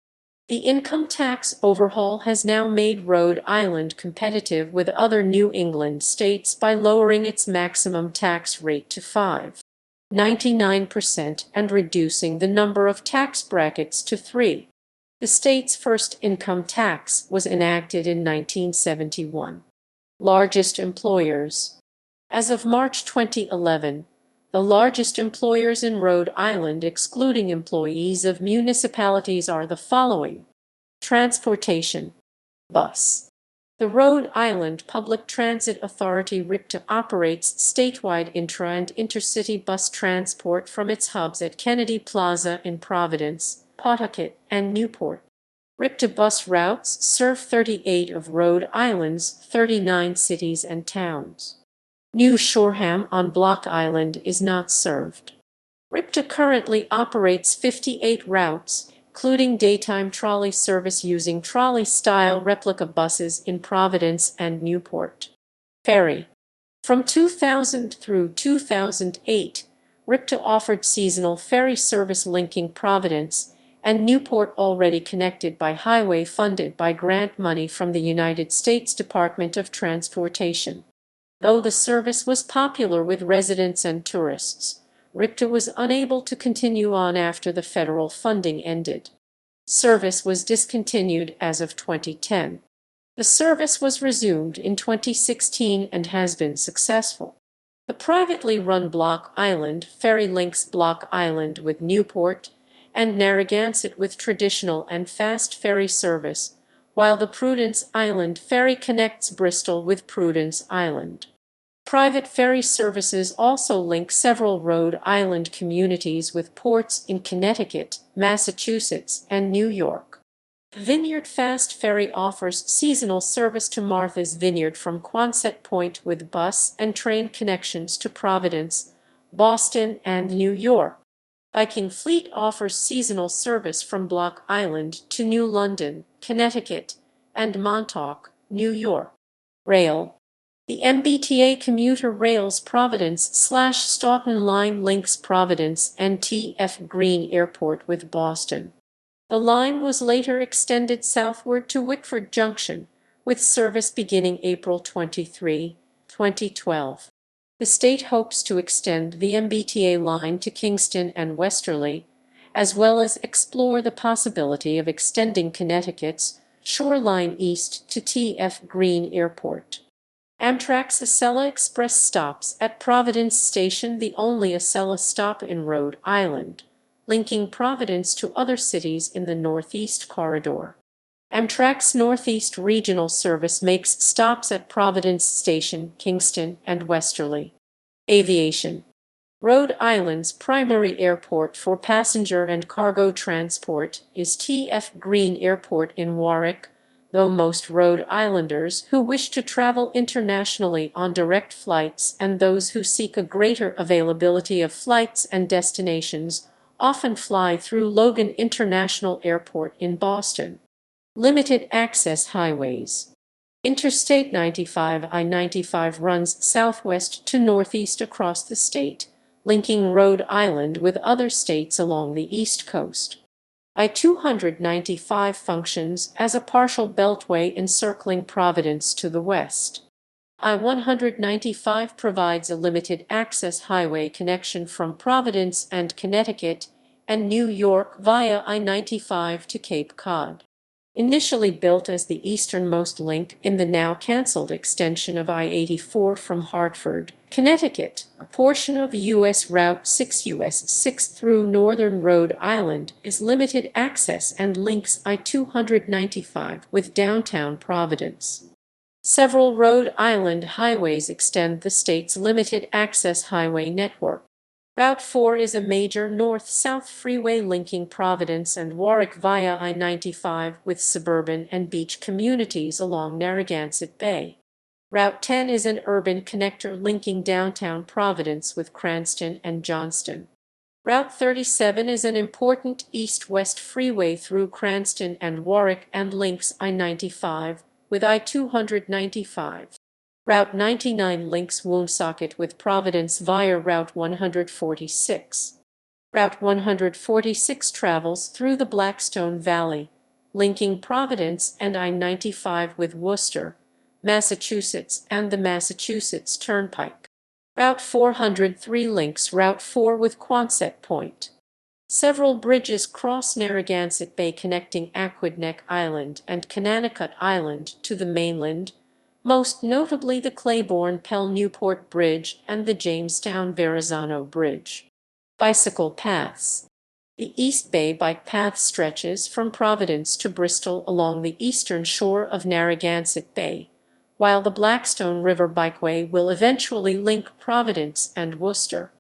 The income tax overhaul has now made Rhode Island competitive with other New England states by lowering its maximum tax rate to 5.99% and reducing the number of tax brackets to 3. The state's first income tax was enacted in 1971. Largest employers. As of March 2011, the largest employers in Rhode Island, excluding employees of municipalities, are the following. Transportation. Bus. The Rhode Island Public Transit Authority RIPTA operates statewide intra- and intercity bus transport from its hubs at Kennedy Plaza in Providence, Pawtucket, and Newport. RIPTA bus routes serve 38 of Rhode Island's 39 cities and towns. New Shoreham on Block Island is not served. RIPTA currently operates 58 routes, including daytime trolley service using trolley-style replica buses in Providence and Newport. Ferry. From 2000 through 2008, RIPTA offered seasonal ferry service linking Providence and Newport, already connected by highway funded by grant money from the United States Department of Transportation. Though the service was popular with residents and tourists, RIPTA was unable to continue on after the federal funding ended. Service was discontinued as of 2010. The service was resumed in 2016 and has been successful. The privately run Block Island Ferry links Block Island with Newport and Narragansett with traditional and fast ferry service, while the Prudence Island Ferry connects Bristol with Prudence Island. Private ferry services also link several Rhode Island communities with ports in Connecticut, Massachusetts, and New York. Vineyard Fast Ferry offers seasonal service to Martha's Vineyard from Quonset Point with bus and train connections to Providence, Boston, and New York. Viking Fleet offers seasonal service from Block Island to New London, Connecticut, and Montauk, New York. Rail. The MBTA commuter rails Providence/Staunton line links Providence and T.F. Green Airport with Boston. The line was later extended southward to Whitford Junction, with service beginning April 23, 2012. The state hopes to extend the MBTA line to Kingston and Westerly, as well as explore the possibility of extending Connecticut's shoreline east to T.F. Green Airport. Amtrak's Acela Express stops at Providence Station, the only Acela stop in Rhode Island, linking Providence to other cities in the Northeast Corridor. Amtrak's Northeast Regional Service makes stops at Providence Station, Kingston, and Westerly. Aviation. Rhode Island's primary airport for passenger and cargo transport is T.F. Green Airport in Warwick, though most Rhode Islanders who wish to travel internationally on direct flights and those who seek a greater availability of flights and destinations often fly through Logan International Airport in Boston. Limited access highways. Interstate 95 I-95 runs southwest to northeast across the state, linking Rhode Island with other states along the East Coast. I-295 functions as a partial beltway encircling Providence to the west. I-195 provides a limited access highway connection from Providence and Connecticut and New York via I-95 to Cape Cod. Initially built as the easternmost link in the now canceled extension of I-84 from Hartford, Connecticut, a portion of U.S. Route 6 US 6 through northern Rhode Island is limited access and links I-295 with downtown Providence. Several Rhode Island highways extend the state's limited access highway network. Route 4 is a major north-south freeway linking Providence and Warwick via I-95 with suburban and beach communities along Narragansett Bay. Route 10 is an urban connector linking downtown Providence with Cranston and Johnston. Route 37 is an important east-west freeway through Cranston and Warwick and links I-95 with I-295. Route 99 links Woonsocket with Providence via Route 146. Route 146 travels through the Blackstone Valley, linking Providence and I-95 with Worcester, Massachusetts, and the Massachusetts Turnpike. Route 403 links Route 4 with Quonset Point. Several bridges cross Narragansett Bay connecting Aquidneck Island and Connecticut Island to the mainland, most notably the Claiborne-Pell-Newport Bridge and the Jamestown-Verrazano Bridge. Bicycle paths. The East Bay Bike Path stretches from Providence to Bristol along the eastern shore of Narragansett Bay, while the Blackstone River Bikeway will eventually link Providence and Worcester.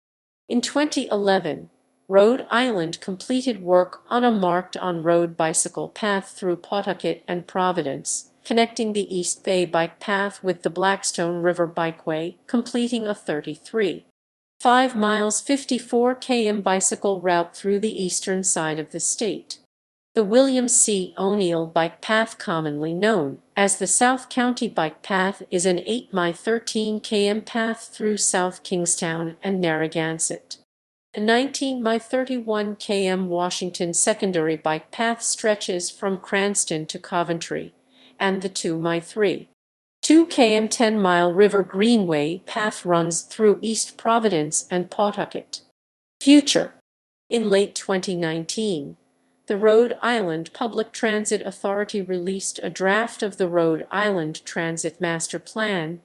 In 2011, Rhode Island completed work on a marked-on-road bicycle path through Pawtucket and Providence, connecting the East Bay Bike Path with the Blackstone River Bikeway, completing a 33.5 miles 54 km bicycle route through the eastern side of the state. The William C. O'Neill Bike Path, commonly known as the South County Bike Path, is an 8-mile 13 km path through South Kingstown and Narragansett. The 19-mile 31 km Washington Secondary Bike Path stretches from Cranston to Coventry, and the 2-mile 2 km 10-mile River Greenway path runs through East Providence and Pawtucket. Future. In late 2019, the Rhode Island Public Transit Authority released a draft of the Rhode Island Transit Master Plan,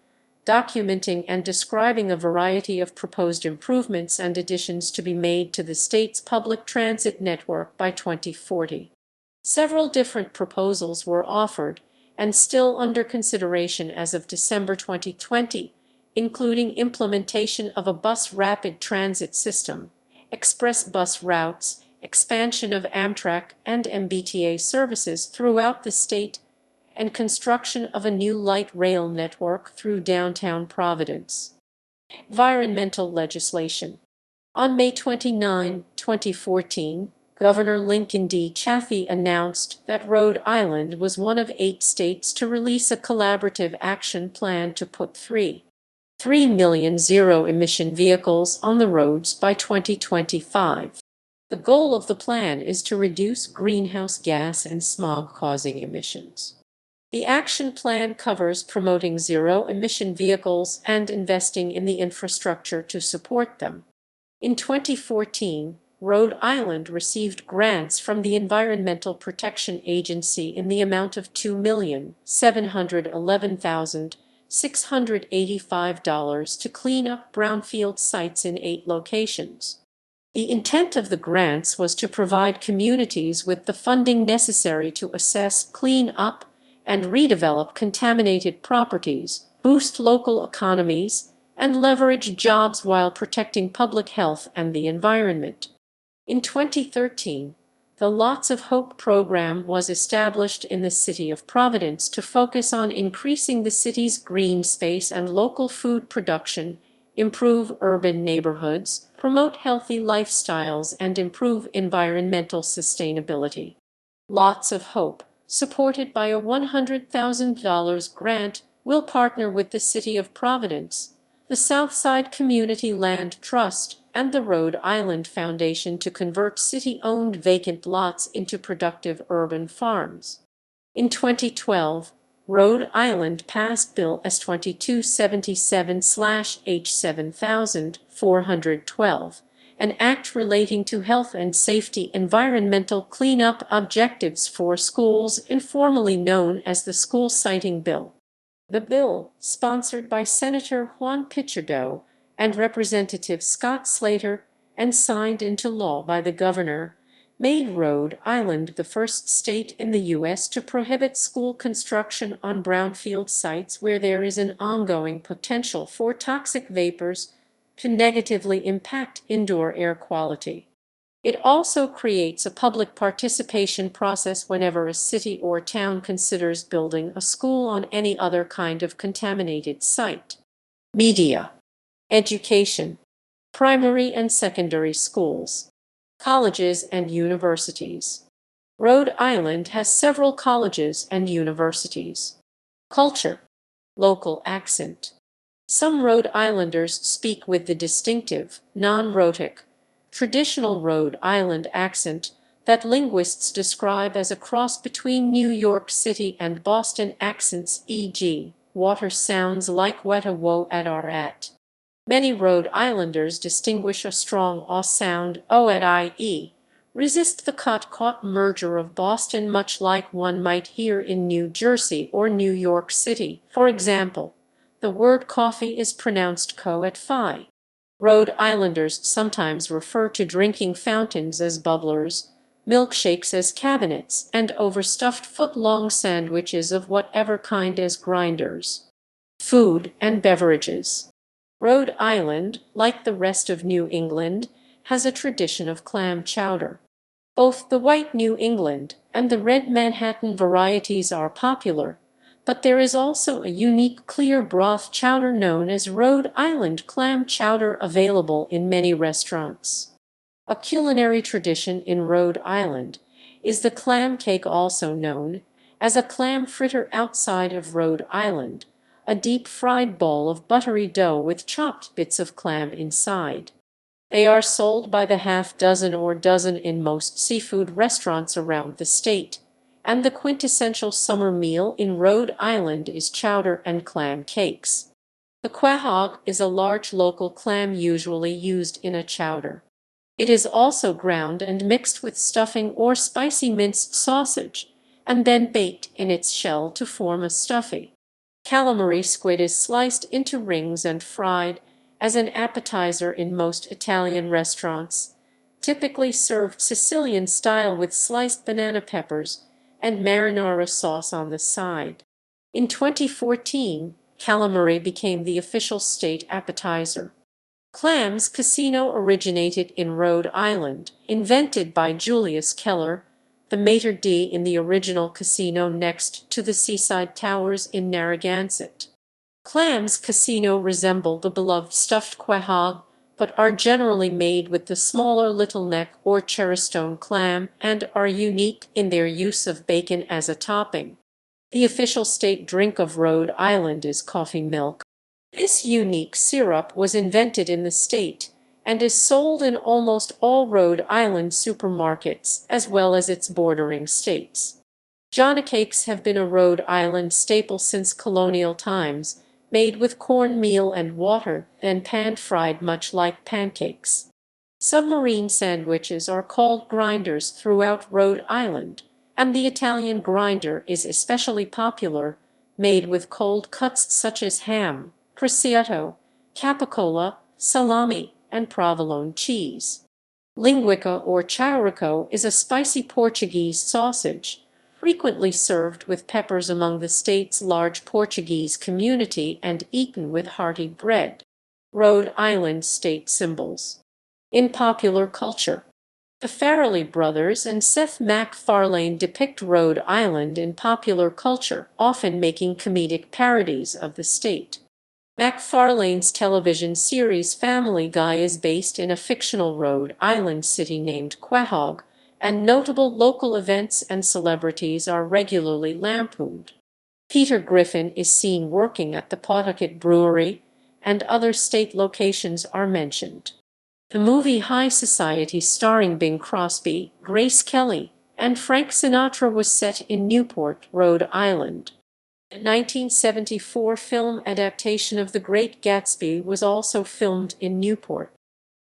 documenting and describing a variety of proposed improvements and additions to be made to the state's public transit network by 2040. Several different proposals were offered and still under consideration as of December 2020, including implementation of a bus rapid transit system, express bus routes, expansion of Amtrak and MBTA services throughout the state, and construction of a new light rail network through downtown Providence. Environmental legislation. On May 29, 2014, Governor Lincoln D. Chafee announced that Rhode Island was one of 8 states to release a collaborative action plan to put 3 million zero-emission vehicles on the roads by 2025. The goal of the plan is to reduce greenhouse gas and smog-causing emissions. The action plan covers promoting zero-emission vehicles and investing in the infrastructure to support them. In 2014, Rhode Island received grants from the Environmental Protection Agency in the amount of $2,711,685 to clean up brownfield sites in 8 locations. The intent of the grants was to provide communities with the funding necessary to assess, clean up, and redevelop contaminated properties, boost local economies, and leverage jobs while protecting public health and the environment. In 2013, the Lots of Hope program was established in the city of Providence to focus on increasing the city's green space and local food production, improve urban neighborhoods, promote healthy lifestyles, and improve environmental sustainability. Lots of Hope, supported by a $100,000 grant, will partner with the City of Providence, the Southside Community Land Trust, and the Rhode Island Foundation to convert city-owned vacant lots into productive urban farms. In 2012, Rhode Island passed Bill S2277/H7412, an act relating to health and safety environmental cleanup objectives for schools, informally known as the School Siting Bill. The bill, sponsored by Senator Juan Pichardo and Representative Scott Slater and signed into law by the governor, made Rhode Island the first state in the U.S. to prohibit school construction on brownfield sites where there is an ongoing potential for toxic vapors to negatively impact indoor air quality. It also creates a public participation process whenever a city or town considers building a school on any other kind of contaminated site. Media. Education. Primary and secondary schools. Colleges and universities. Rhode Island has several colleges and universities. Culture. Local accent. Some Rhode Islanders speak with the distinctive, non-rhotic, traditional Rhode Island accent, that linguists describe as a cross between New York City and Boston accents, e.g., water sounds like weta wo at or at. Many Rhode Islanders distinguish a strong o sound, o at ie, resist the caught merger of Boston much like one might hear in New Jersey or New York City. For example, the word coffee is pronounced co at fi. Rhode Islanders sometimes refer to drinking fountains as bubblers, milkshakes as cabinets, and overstuffed foot-long sandwiches of whatever kind as grinders. Food and beverages. Rhode Island, like the rest of New England, has a tradition of clam chowder. Both the white New England and the red Manhattan varieties are popular, but there is also a unique clear broth chowder known as Rhode Island clam chowder available in many restaurants. A culinary tradition in Rhode Island is the clam cake, also known as a clam fritter outside of Rhode Island, a deep-fried ball of buttery dough with chopped bits of clam inside. They are sold by the half dozen or dozen in most seafood restaurants around the state, and the quintessential summer meal in Rhode Island is chowder and clam cakes. The quahog is a large local clam usually used in a chowder. It is also ground and mixed with stuffing or spicy minced sausage, and then baked in its shell to form a stuffing. Calamari squid is sliced into rings and fried as an appetizer in most Italian restaurants, typically served Sicilian style with sliced banana peppers and marinara sauce on the side. In 2014, calamari became the official state appetizer. Clams Casino originated in Rhode Island, invented by Julius Keller, the maitre d' in the original casino next to the seaside towers in Narragansett. Clams Casino resemble the beloved stuffed quahog, but are generally made with the smaller little neck or cherrystone clam and are unique in their use of bacon as a topping. The official state drink of Rhode Island is coffee milk. This unique syrup was invented in the state and is sold in almost all Rhode Island supermarkets as well as its bordering states. Johnny cakes have been a Rhode Island staple since colonial times, made with cornmeal and water, then pan-fried much like pancakes. Submarine sandwiches are called grinders throughout Rhode Island, and the Italian grinder is especially popular, made with cold cuts such as ham, prosciutto, capicola, salami, and provolone cheese. Linguiça or churrasco is a spicy Portuguese sausage, frequently served with peppers among the state's large Portuguese community and eaten with hearty bread. Rhode Island state symbols. In popular culture, the Farrelly brothers and Seth MacFarlane depict Rhode Island in popular culture, often making comedic parodies of the state. MacFarlane's television series Family Guy is based in a fictional Rhode Island city named Quahog, and notable local events and celebrities are regularly lampooned. Peter Griffin is seen working at the Pawtucket Brewery, and other state locations are mentioned. The movie High Society starring Bing Crosby, Grace Kelly, and Frank Sinatra was set in Newport, Rhode Island. The 1974 film adaptation of The Great Gatsby was also filmed in Newport.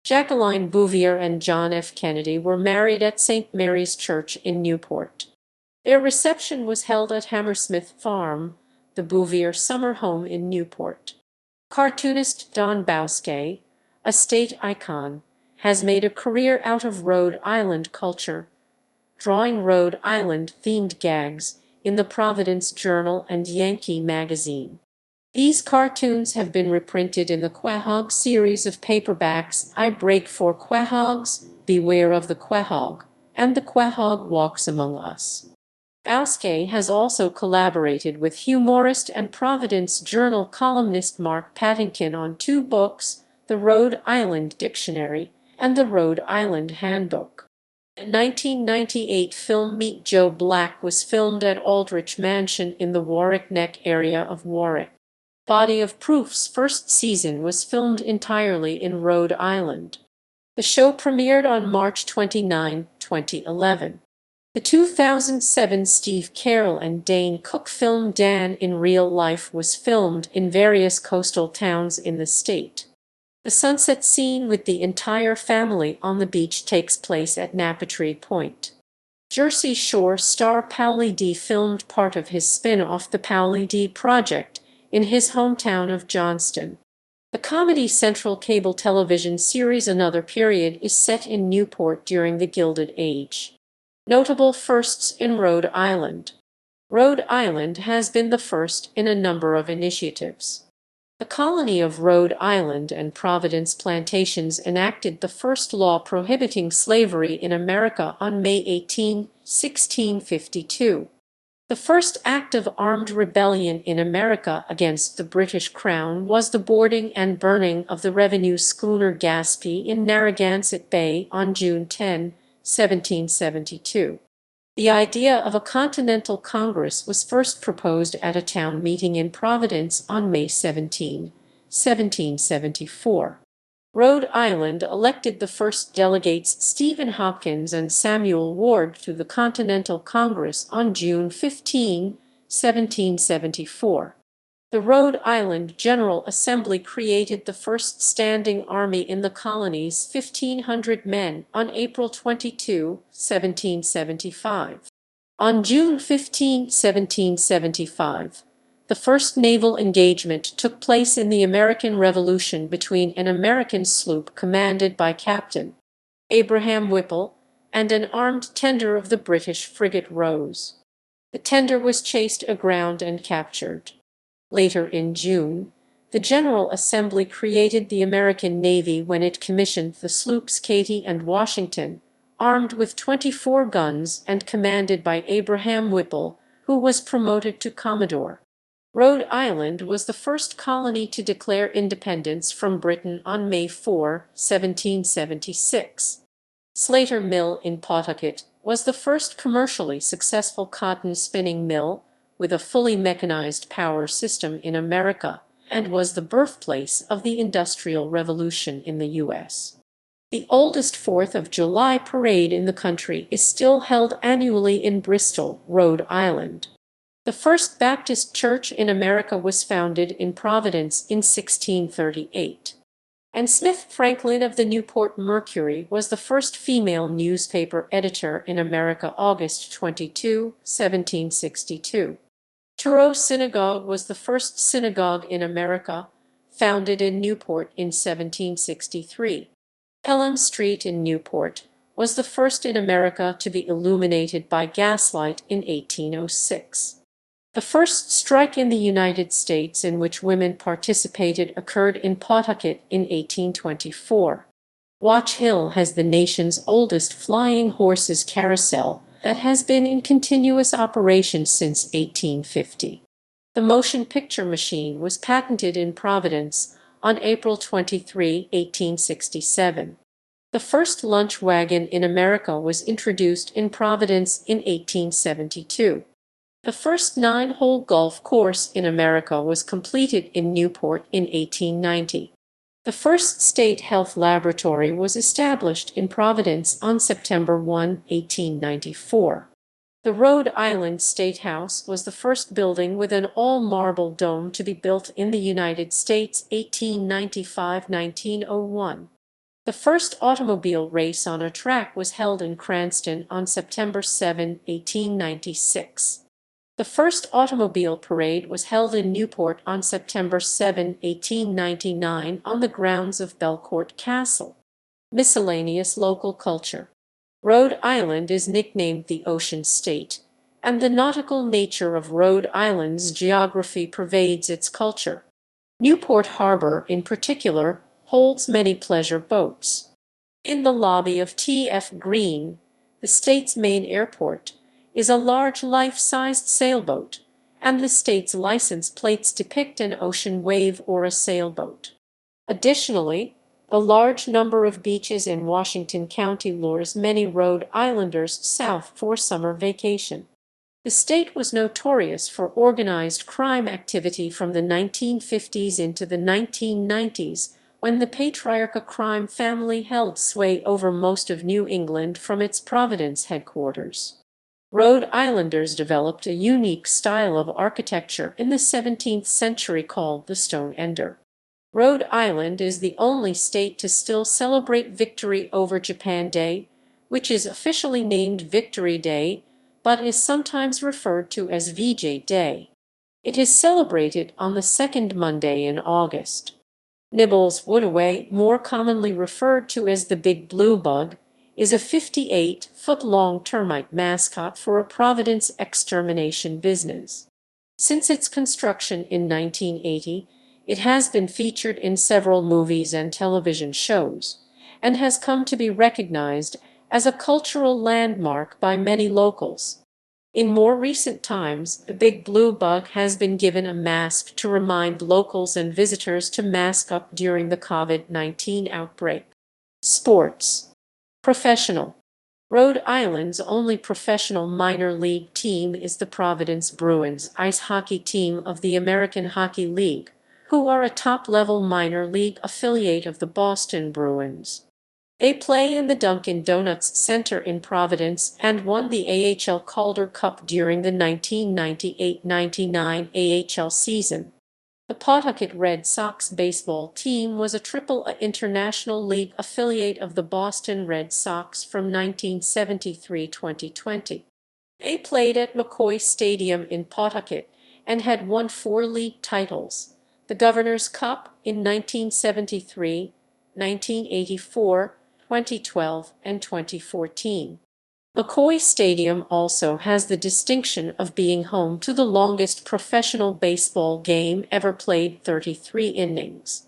Jacqueline Bouvier and John F. Kennedy were married at St. Mary's Church in Newport. Their reception was held at Hammersmith Farm, the Bouvier summer home in Newport. Cartoonist Don Bosque, a state icon, has made a career out of Rhode Island culture, drawing Rhode Island-themed gags in the Providence Journal and Yankee magazine. These cartoons have been reprinted in the Quahog series of paperbacks I Break for Quahogs, Beware of the Quahog, and The Quahog Walks Among Us. Bosque has also collaborated with humorist and Providence Journal columnist Mark Patinkin on two books, The Rhode Island Dictionary and The Rhode Island Handbook. The 1998 film Meet Joe Black was filmed at Aldrich Mansion in the Warwick Neck area of Warwick. Body of Proof's first season was filmed entirely in Rhode Island. The show premiered on March 29, 2011. The 2007 Steve Carell and Dane Cook film Dan in Real Life was filmed in various coastal towns in the state. The sunset scene with the entire family on the beach takes place at Napatree Point. Jersey Shore star Pauly D filmed part of his spin-off The Pauly D Project in his hometown of Johnston. The Comedy Central cable television series Another Period is set in Newport during the Gilded Age. Notable firsts in Rhode Island. Rhode Island has been the first in a number of initiatives. The colony of Rhode Island and Providence Plantations enacted the first law prohibiting slavery in America on May 18, 1652. The first act of armed rebellion in America against the British Crown was the boarding and burning of the revenue schooner Gaspee in Narragansett Bay on June 10, 1772. The idea of a Continental Congress was first proposed at a town meeting in Providence on May 17, 1774. Rhode Island elected the first delegates Stephen Hopkins and Samuel Ward to the Continental Congress on June 15, 1774. The Rhode Island General Assembly created the first standing army in the colonies, 1,500 men, on April 22, 1775. On June 15, 1775, the first naval engagement took place in the American Revolution between an American sloop commanded by Captain Abraham Whipple and an armed tender of the British frigate Rose. The tender was chased aground and captured. Later in June, the General Assembly created the American Navy when it commissioned the sloops Katy and Washington, armed with 24 guns and commanded by Abraham Whipple, who was promoted to Commodore. Rhode Island was the first colony to declare independence from Britain on May 4, 1776. Slater Mill in Pawtucket was the first commercially successful cotton spinning mill with a fully mechanized power system in America, and was the birthplace of the Industrial Revolution in the U.S. The oldest 4th of July parade in the country is still held annually in Bristol, Rhode Island. The First Baptist Church in America was founded in Providence in 1638. And Smith Franklin of the Newport Mercury was the first female newspaper editor in America, August 22, 1762. Thoreau Synagogue was the first synagogue in America, founded in Newport in 1763. Pelham Street in Newport was the first in America to be illuminated by gaslight in 1806. The first strike in the United States in which women participated occurred in Pawtucket in 1824. Watch Hill has the nation's oldest flying horses carousel that has been in continuous operation since 1850. The motion picture machine was patented in Providence on April 23, 1867. The first lunch wagon in America was introduced in Providence in 1872. The first 9-hole golf course in America was completed in Newport in 1890. The first state health laboratory was established in Providence on September 1, 1894. The Rhode Island State House was the first building with an all-marble dome to be built in the United States, 1895–1901. The first automobile race on a track was held in Cranston on September 7, 1896. The first automobile parade was held in Newport on September 7, 1899, on the grounds of Belcourt Castle. Miscellaneous local culture. Rhode Island is nicknamed the Ocean State, and the nautical nature of Rhode Island's geography pervades its culture. Newport Harbor, in particular, holds many pleasure boats. In the lobby of T.F. Green, the state's main airport, is a large life-sized sailboat, and the state's license plates depict an ocean wave or a sailboat. Additionally, the large number of beaches in Washington County lures many Rhode Islanders south for summer vacation. The state was notorious for organized crime activity from the 1950s into the 1990s, when the patriarchal crime family held sway over most of New England from its Providence headquarters. Rhode Islanders developed a unique style of architecture in the 17th century called the Stone Ender. Rhode Island is the only state to still celebrate Victory over Japan Day, which is officially named Victory Day, but is sometimes referred to as VJ Day. It is celebrated on the second Monday in August. Nibbles Woodaway, more commonly referred to as the Big Blue Bug, is a 58-foot-long termite mascot for a Providence extermination business. Since its construction in 1980, it has been featured in several movies and television shows, and has come to be recognized as a cultural landmark by many locals. In more recent times, the Big Blue Bug has been given a mask to remind locals and visitors to mask up during the COVID-19 outbreak. Sports. Professional. Rhode Island's only professional minor league team is the Providence Bruins ice hockey team of the American Hockey League, who are a top-level minor league affiliate of the Boston Bruins. They play in the Dunkin' Donuts Center in Providence and won the AHL Calder Cup during the 1998-99 AHL season. The Pawtucket Red Sox baseball team was a Triple-A International League affiliate of the Boston Red Sox from 1973-2020. They played at McCoy Stadium in Pawtucket and had won 4 league titles: the Governor's Cup in 1973, 1984, 2012, and 2014. McCoy Stadium also has the distinction of being home to the longest professional baseball game ever played, 33 innings.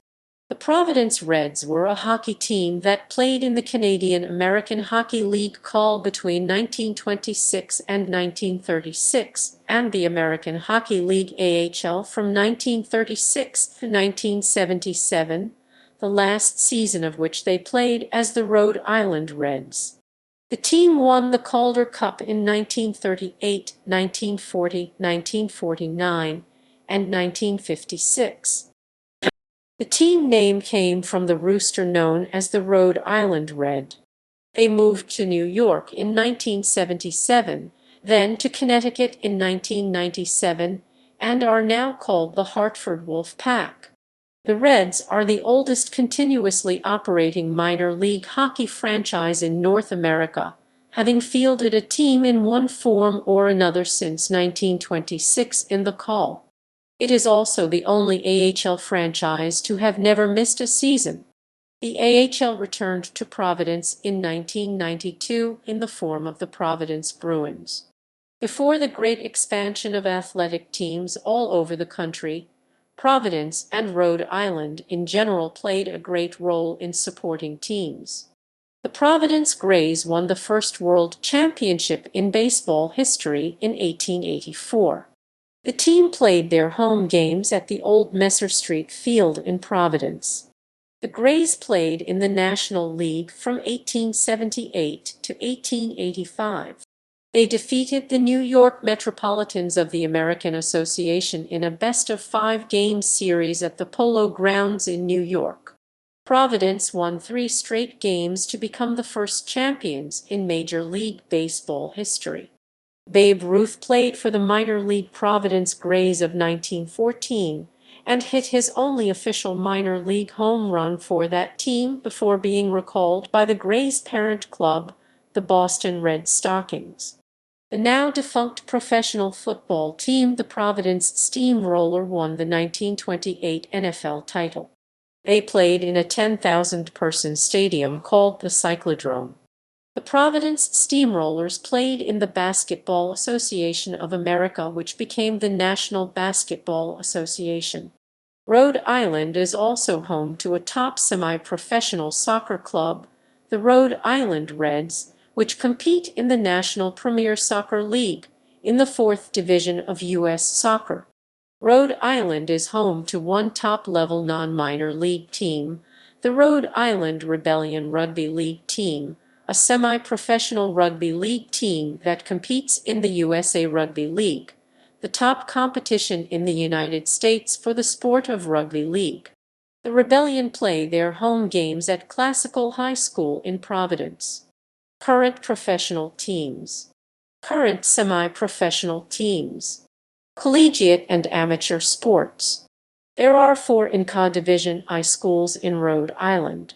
The Providence Reds were a hockey team that played in the Canadian American Hockey League call between 1926 and 1936, and the American Hockey League AHL from 1936 to 1977, the last season of which they played as the Rhode Island Reds. The team won the Calder Cup in 1938, 1940, 1949, and 1956. The team name came from the rooster known as the Rhode Island Red. They moved to New York in 1977, then to Connecticut in 1997, and are now called the Hartford Wolf Pack. The Reds are the oldest continuously operating minor league hockey franchise in North America, having fielded a team in one form or another since 1926 in the call. It is also the only AHL franchise to have never missed a season. The AHL returned to Providence in 1992 in the form of the Providence Bruins. Before the great expansion of athletic teams all over the country, Providence and Rhode Island in general played a great role in supporting teams. The Providence Grays won the first World Championship in baseball history in 1884. The team played their home games at the old Messer Street Field in Providence. The Grays played in the National League from 1878 to 1885. They defeated the New York Metropolitans of the American Association in a best-of-5 game series at the Polo Grounds in New York. Providence won 3 straight games to become the first champions in Major League Baseball history. Babe Ruth played for the minor league Providence Grays of 1914 and hit his only official minor league home run for that team before being recalled by the Grays' parent club, the Boston Red Stockings. The now-defunct professional football team, the Providence Steamroller, won the 1928 NFL title. They played in a 10,000-person stadium called the Cyclodrome. The Providence Steamrollers played in the Basketball Association of America, which became the National Basketball Association. Rhode Island is also home to a top semi-professional soccer club, the Rhode Island Reds, which compete in the National Premier Soccer League, in the 4th Division of U.S. Soccer. Rhode Island is home to one top-level non-minor league team, the Rhode Island Rebellion Rugby League team, a semi-professional rugby league team that competes in the USA Rugby League, the top competition in the United States for the sport of rugby league. The Rebellion play their home games at Classical High School in Providence. Current professional teams. Current semi-professional teams. Collegiate and amateur sports. There are 4 Inca Division I schools in Rhode Island.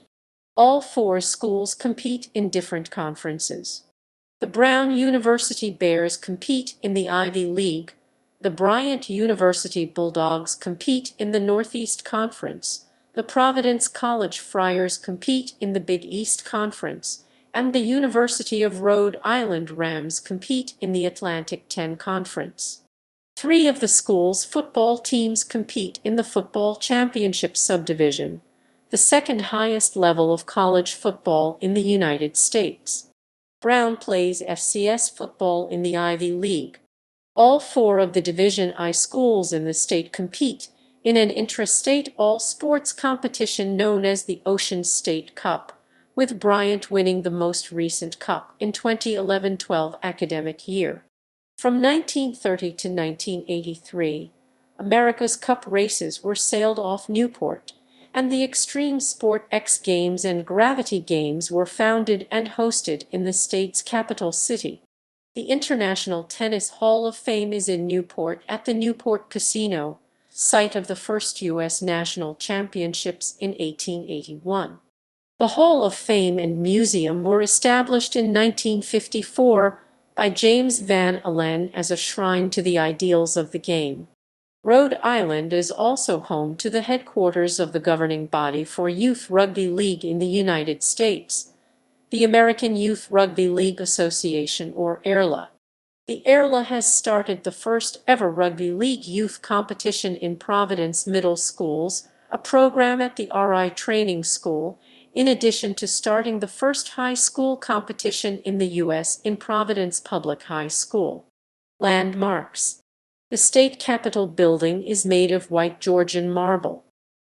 All 4 schools compete in different conferences. The Brown University Bears compete in the Ivy League. The Bryant University Bulldogs compete in the Northeast Conference. The Providence College Friars compete in the Big East Conference, and the University of Rhode Island Rams compete in the Atlantic 10 Conference. 3 of the school's football teams compete in the Football Championship Subdivision, the second highest level of college football in the United States. Brown plays FCS football in the Ivy League. All 4 of the Division I schools in the state compete in an intra-state all-sports competition known as the Ocean State Cup, with Bryant winning the most recent cup in 2011-12 academic year. From 1930 to 1983, America's Cup races were sailed off Newport, and the Extreme Sport X Games and Gravity Games were founded and hosted in the state's capital city. The International Tennis Hall of Fame is in Newport at the Newport Casino, site of the first U.S. National Championships in 1881. The Hall of Fame and Museum were established in 1954 by James Van Allen as a shrine to the ideals of the game. Rhode Island is also home to the headquarters of the governing body for Youth Rugby League in the United States, the American Youth Rugby League Association, or AIRLA. The AIRLA has started the first ever rugby league youth competition in Providence Middle Schools, a program at the RI Training School, in addition to starting the first high school competition in the U.S. in Providence Public High School. Landmarks. The state capitol building is made of white Georgian marble.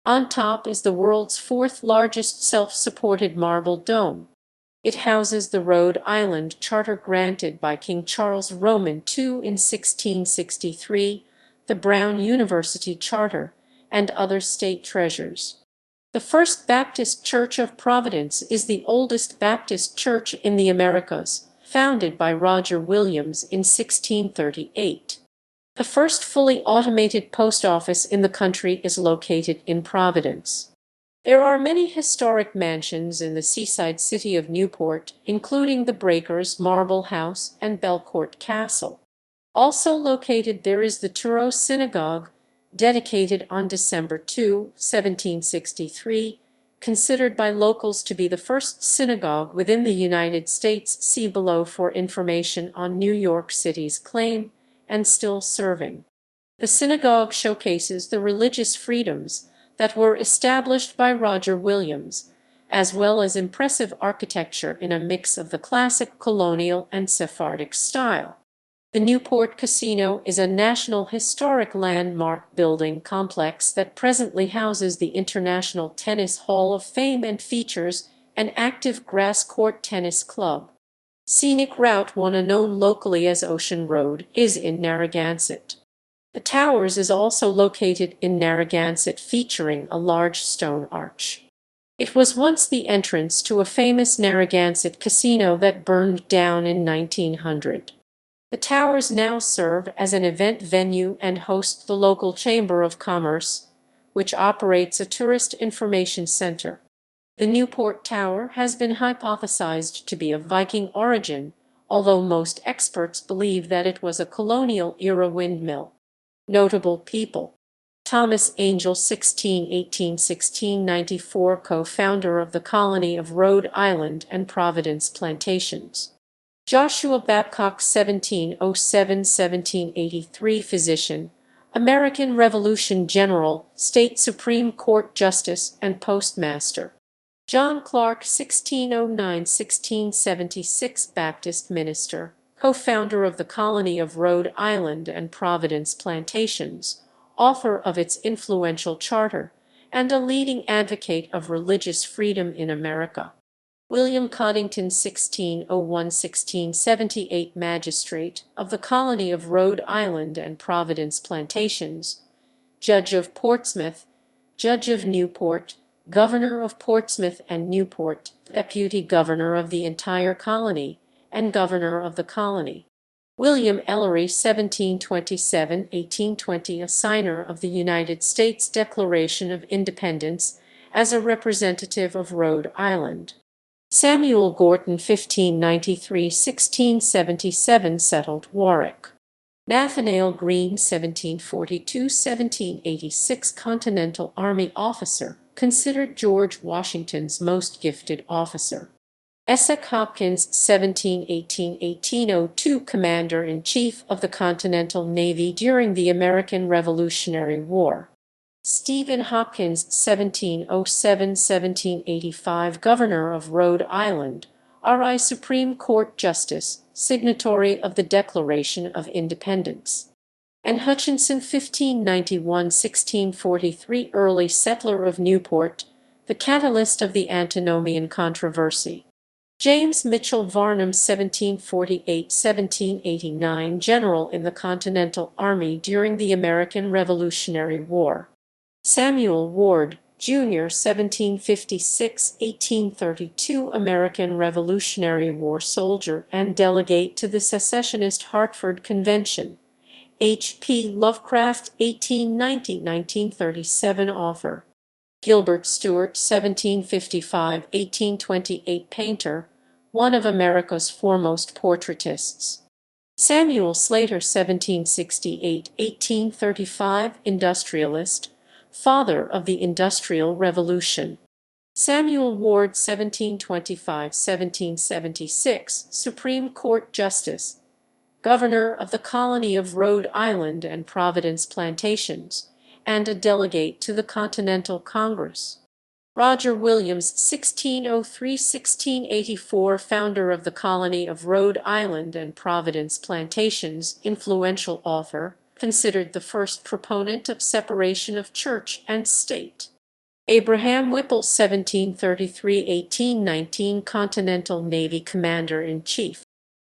On top is the world's 4th largest self-supported marble dome. It houses the Rhode Island Charter granted by King Charles Roman II in 1663, the Brown University Charter, and other state treasures. The First Baptist Church of Providence is the oldest Baptist church in the Americas, founded by Roger Williams in 1638. The first fully automated post office in the country is located in Providence. There are many historic mansions in the seaside city of Newport, including the Breakers Marble House and Belcourt Castle. Also located there is the Touro Synagogue, dedicated on December 2, 1763, considered by locals to be the first synagogue within the United States. See below for information on New York City's claim and still serving. The synagogue showcases the religious freedoms that were established by Roger Williams, as well as impressive architecture in a mix of the classic colonial and Sephardic style. The Newport Casino is a National Historic Landmark building complex that presently houses the International Tennis Hall of Fame and features an active grass court tennis club. Scenic Route 1, known locally as Ocean Road, is in Narragansett. The Towers is also located in Narragansett, featuring a large stone arch. It was once the entrance to a famous Narragansett casino that burned down in 1900. The Towers now serve as an event venue and host the local Chamber of Commerce, which operates a tourist information center. The Newport Tower has been hypothesized to be of Viking origin, although most experts believe that it was a colonial-era windmill. Notable people: Thomas Angell, 1618–1694, co-founder of the colony of Rhode Island and Providence Plantations. Joshua Babcock, 1707–1783, physician, American Revolution general, state Supreme Court justice, and postmaster. John Clark, 1609–1676, Baptist minister, co-founder of the colony of Rhode Island and Providence Plantations, author of its influential charter, and a leading advocate of religious freedom in America. William Coddington, 1601–1678, magistrate of the colony of Rhode Island and Providence Plantations, judge of Portsmouth, Judge of Newport, Governor of Portsmouth and Newport, Deputy Governor of the entire colony, and Governor of the colony. William Ellery, 1727–1820, a signer of the United States Declaration of Independence as a representative of Rhode Island. Samuel Gorton, 1593–1677, settled Warwick. Nathanael Greene, 1742–1786, Continental Army officer, considered George Washington's most gifted officer. Essex Hopkins, 1718–1802, Commander-in-Chief of the Continental Navy during the American Revolutionary War. Stephen Hopkins, 1707–1785, Governor of Rhode Island, R.I. Supreme Court Justice, signatory of the Declaration of Independence. And Hutchinson, 1591–1643, early settler of Newport, the catalyst of the Antinomian controversy. James Mitchell Varnum, 1748–1789, general in the Continental Army during the American Revolutionary War. Samuel Ward, Jr., 1756–1832, American Revolutionary War soldier and delegate to the secessionist Hartford Convention. H. P. Lovecraft, 1890–1937, author. Gilbert Stuart, 1755–1828, painter, one of America's foremost portraitists. Samuel Slater, 1768–1835, industrialist, father of the Industrial Revolution. Samuel Ward, 1725–1776, Supreme Court Justice, Governor of the Colony of Rhode Island and Providence Plantations, and a delegate to the Continental Congress. Roger Williams, 1603–1684, founder of the Colony of Rhode Island and Providence Plantations, influential author, considered the first proponent of separation of church and state. Abraham Whipple, 1733–1819, Continental Navy Commander-in-Chief.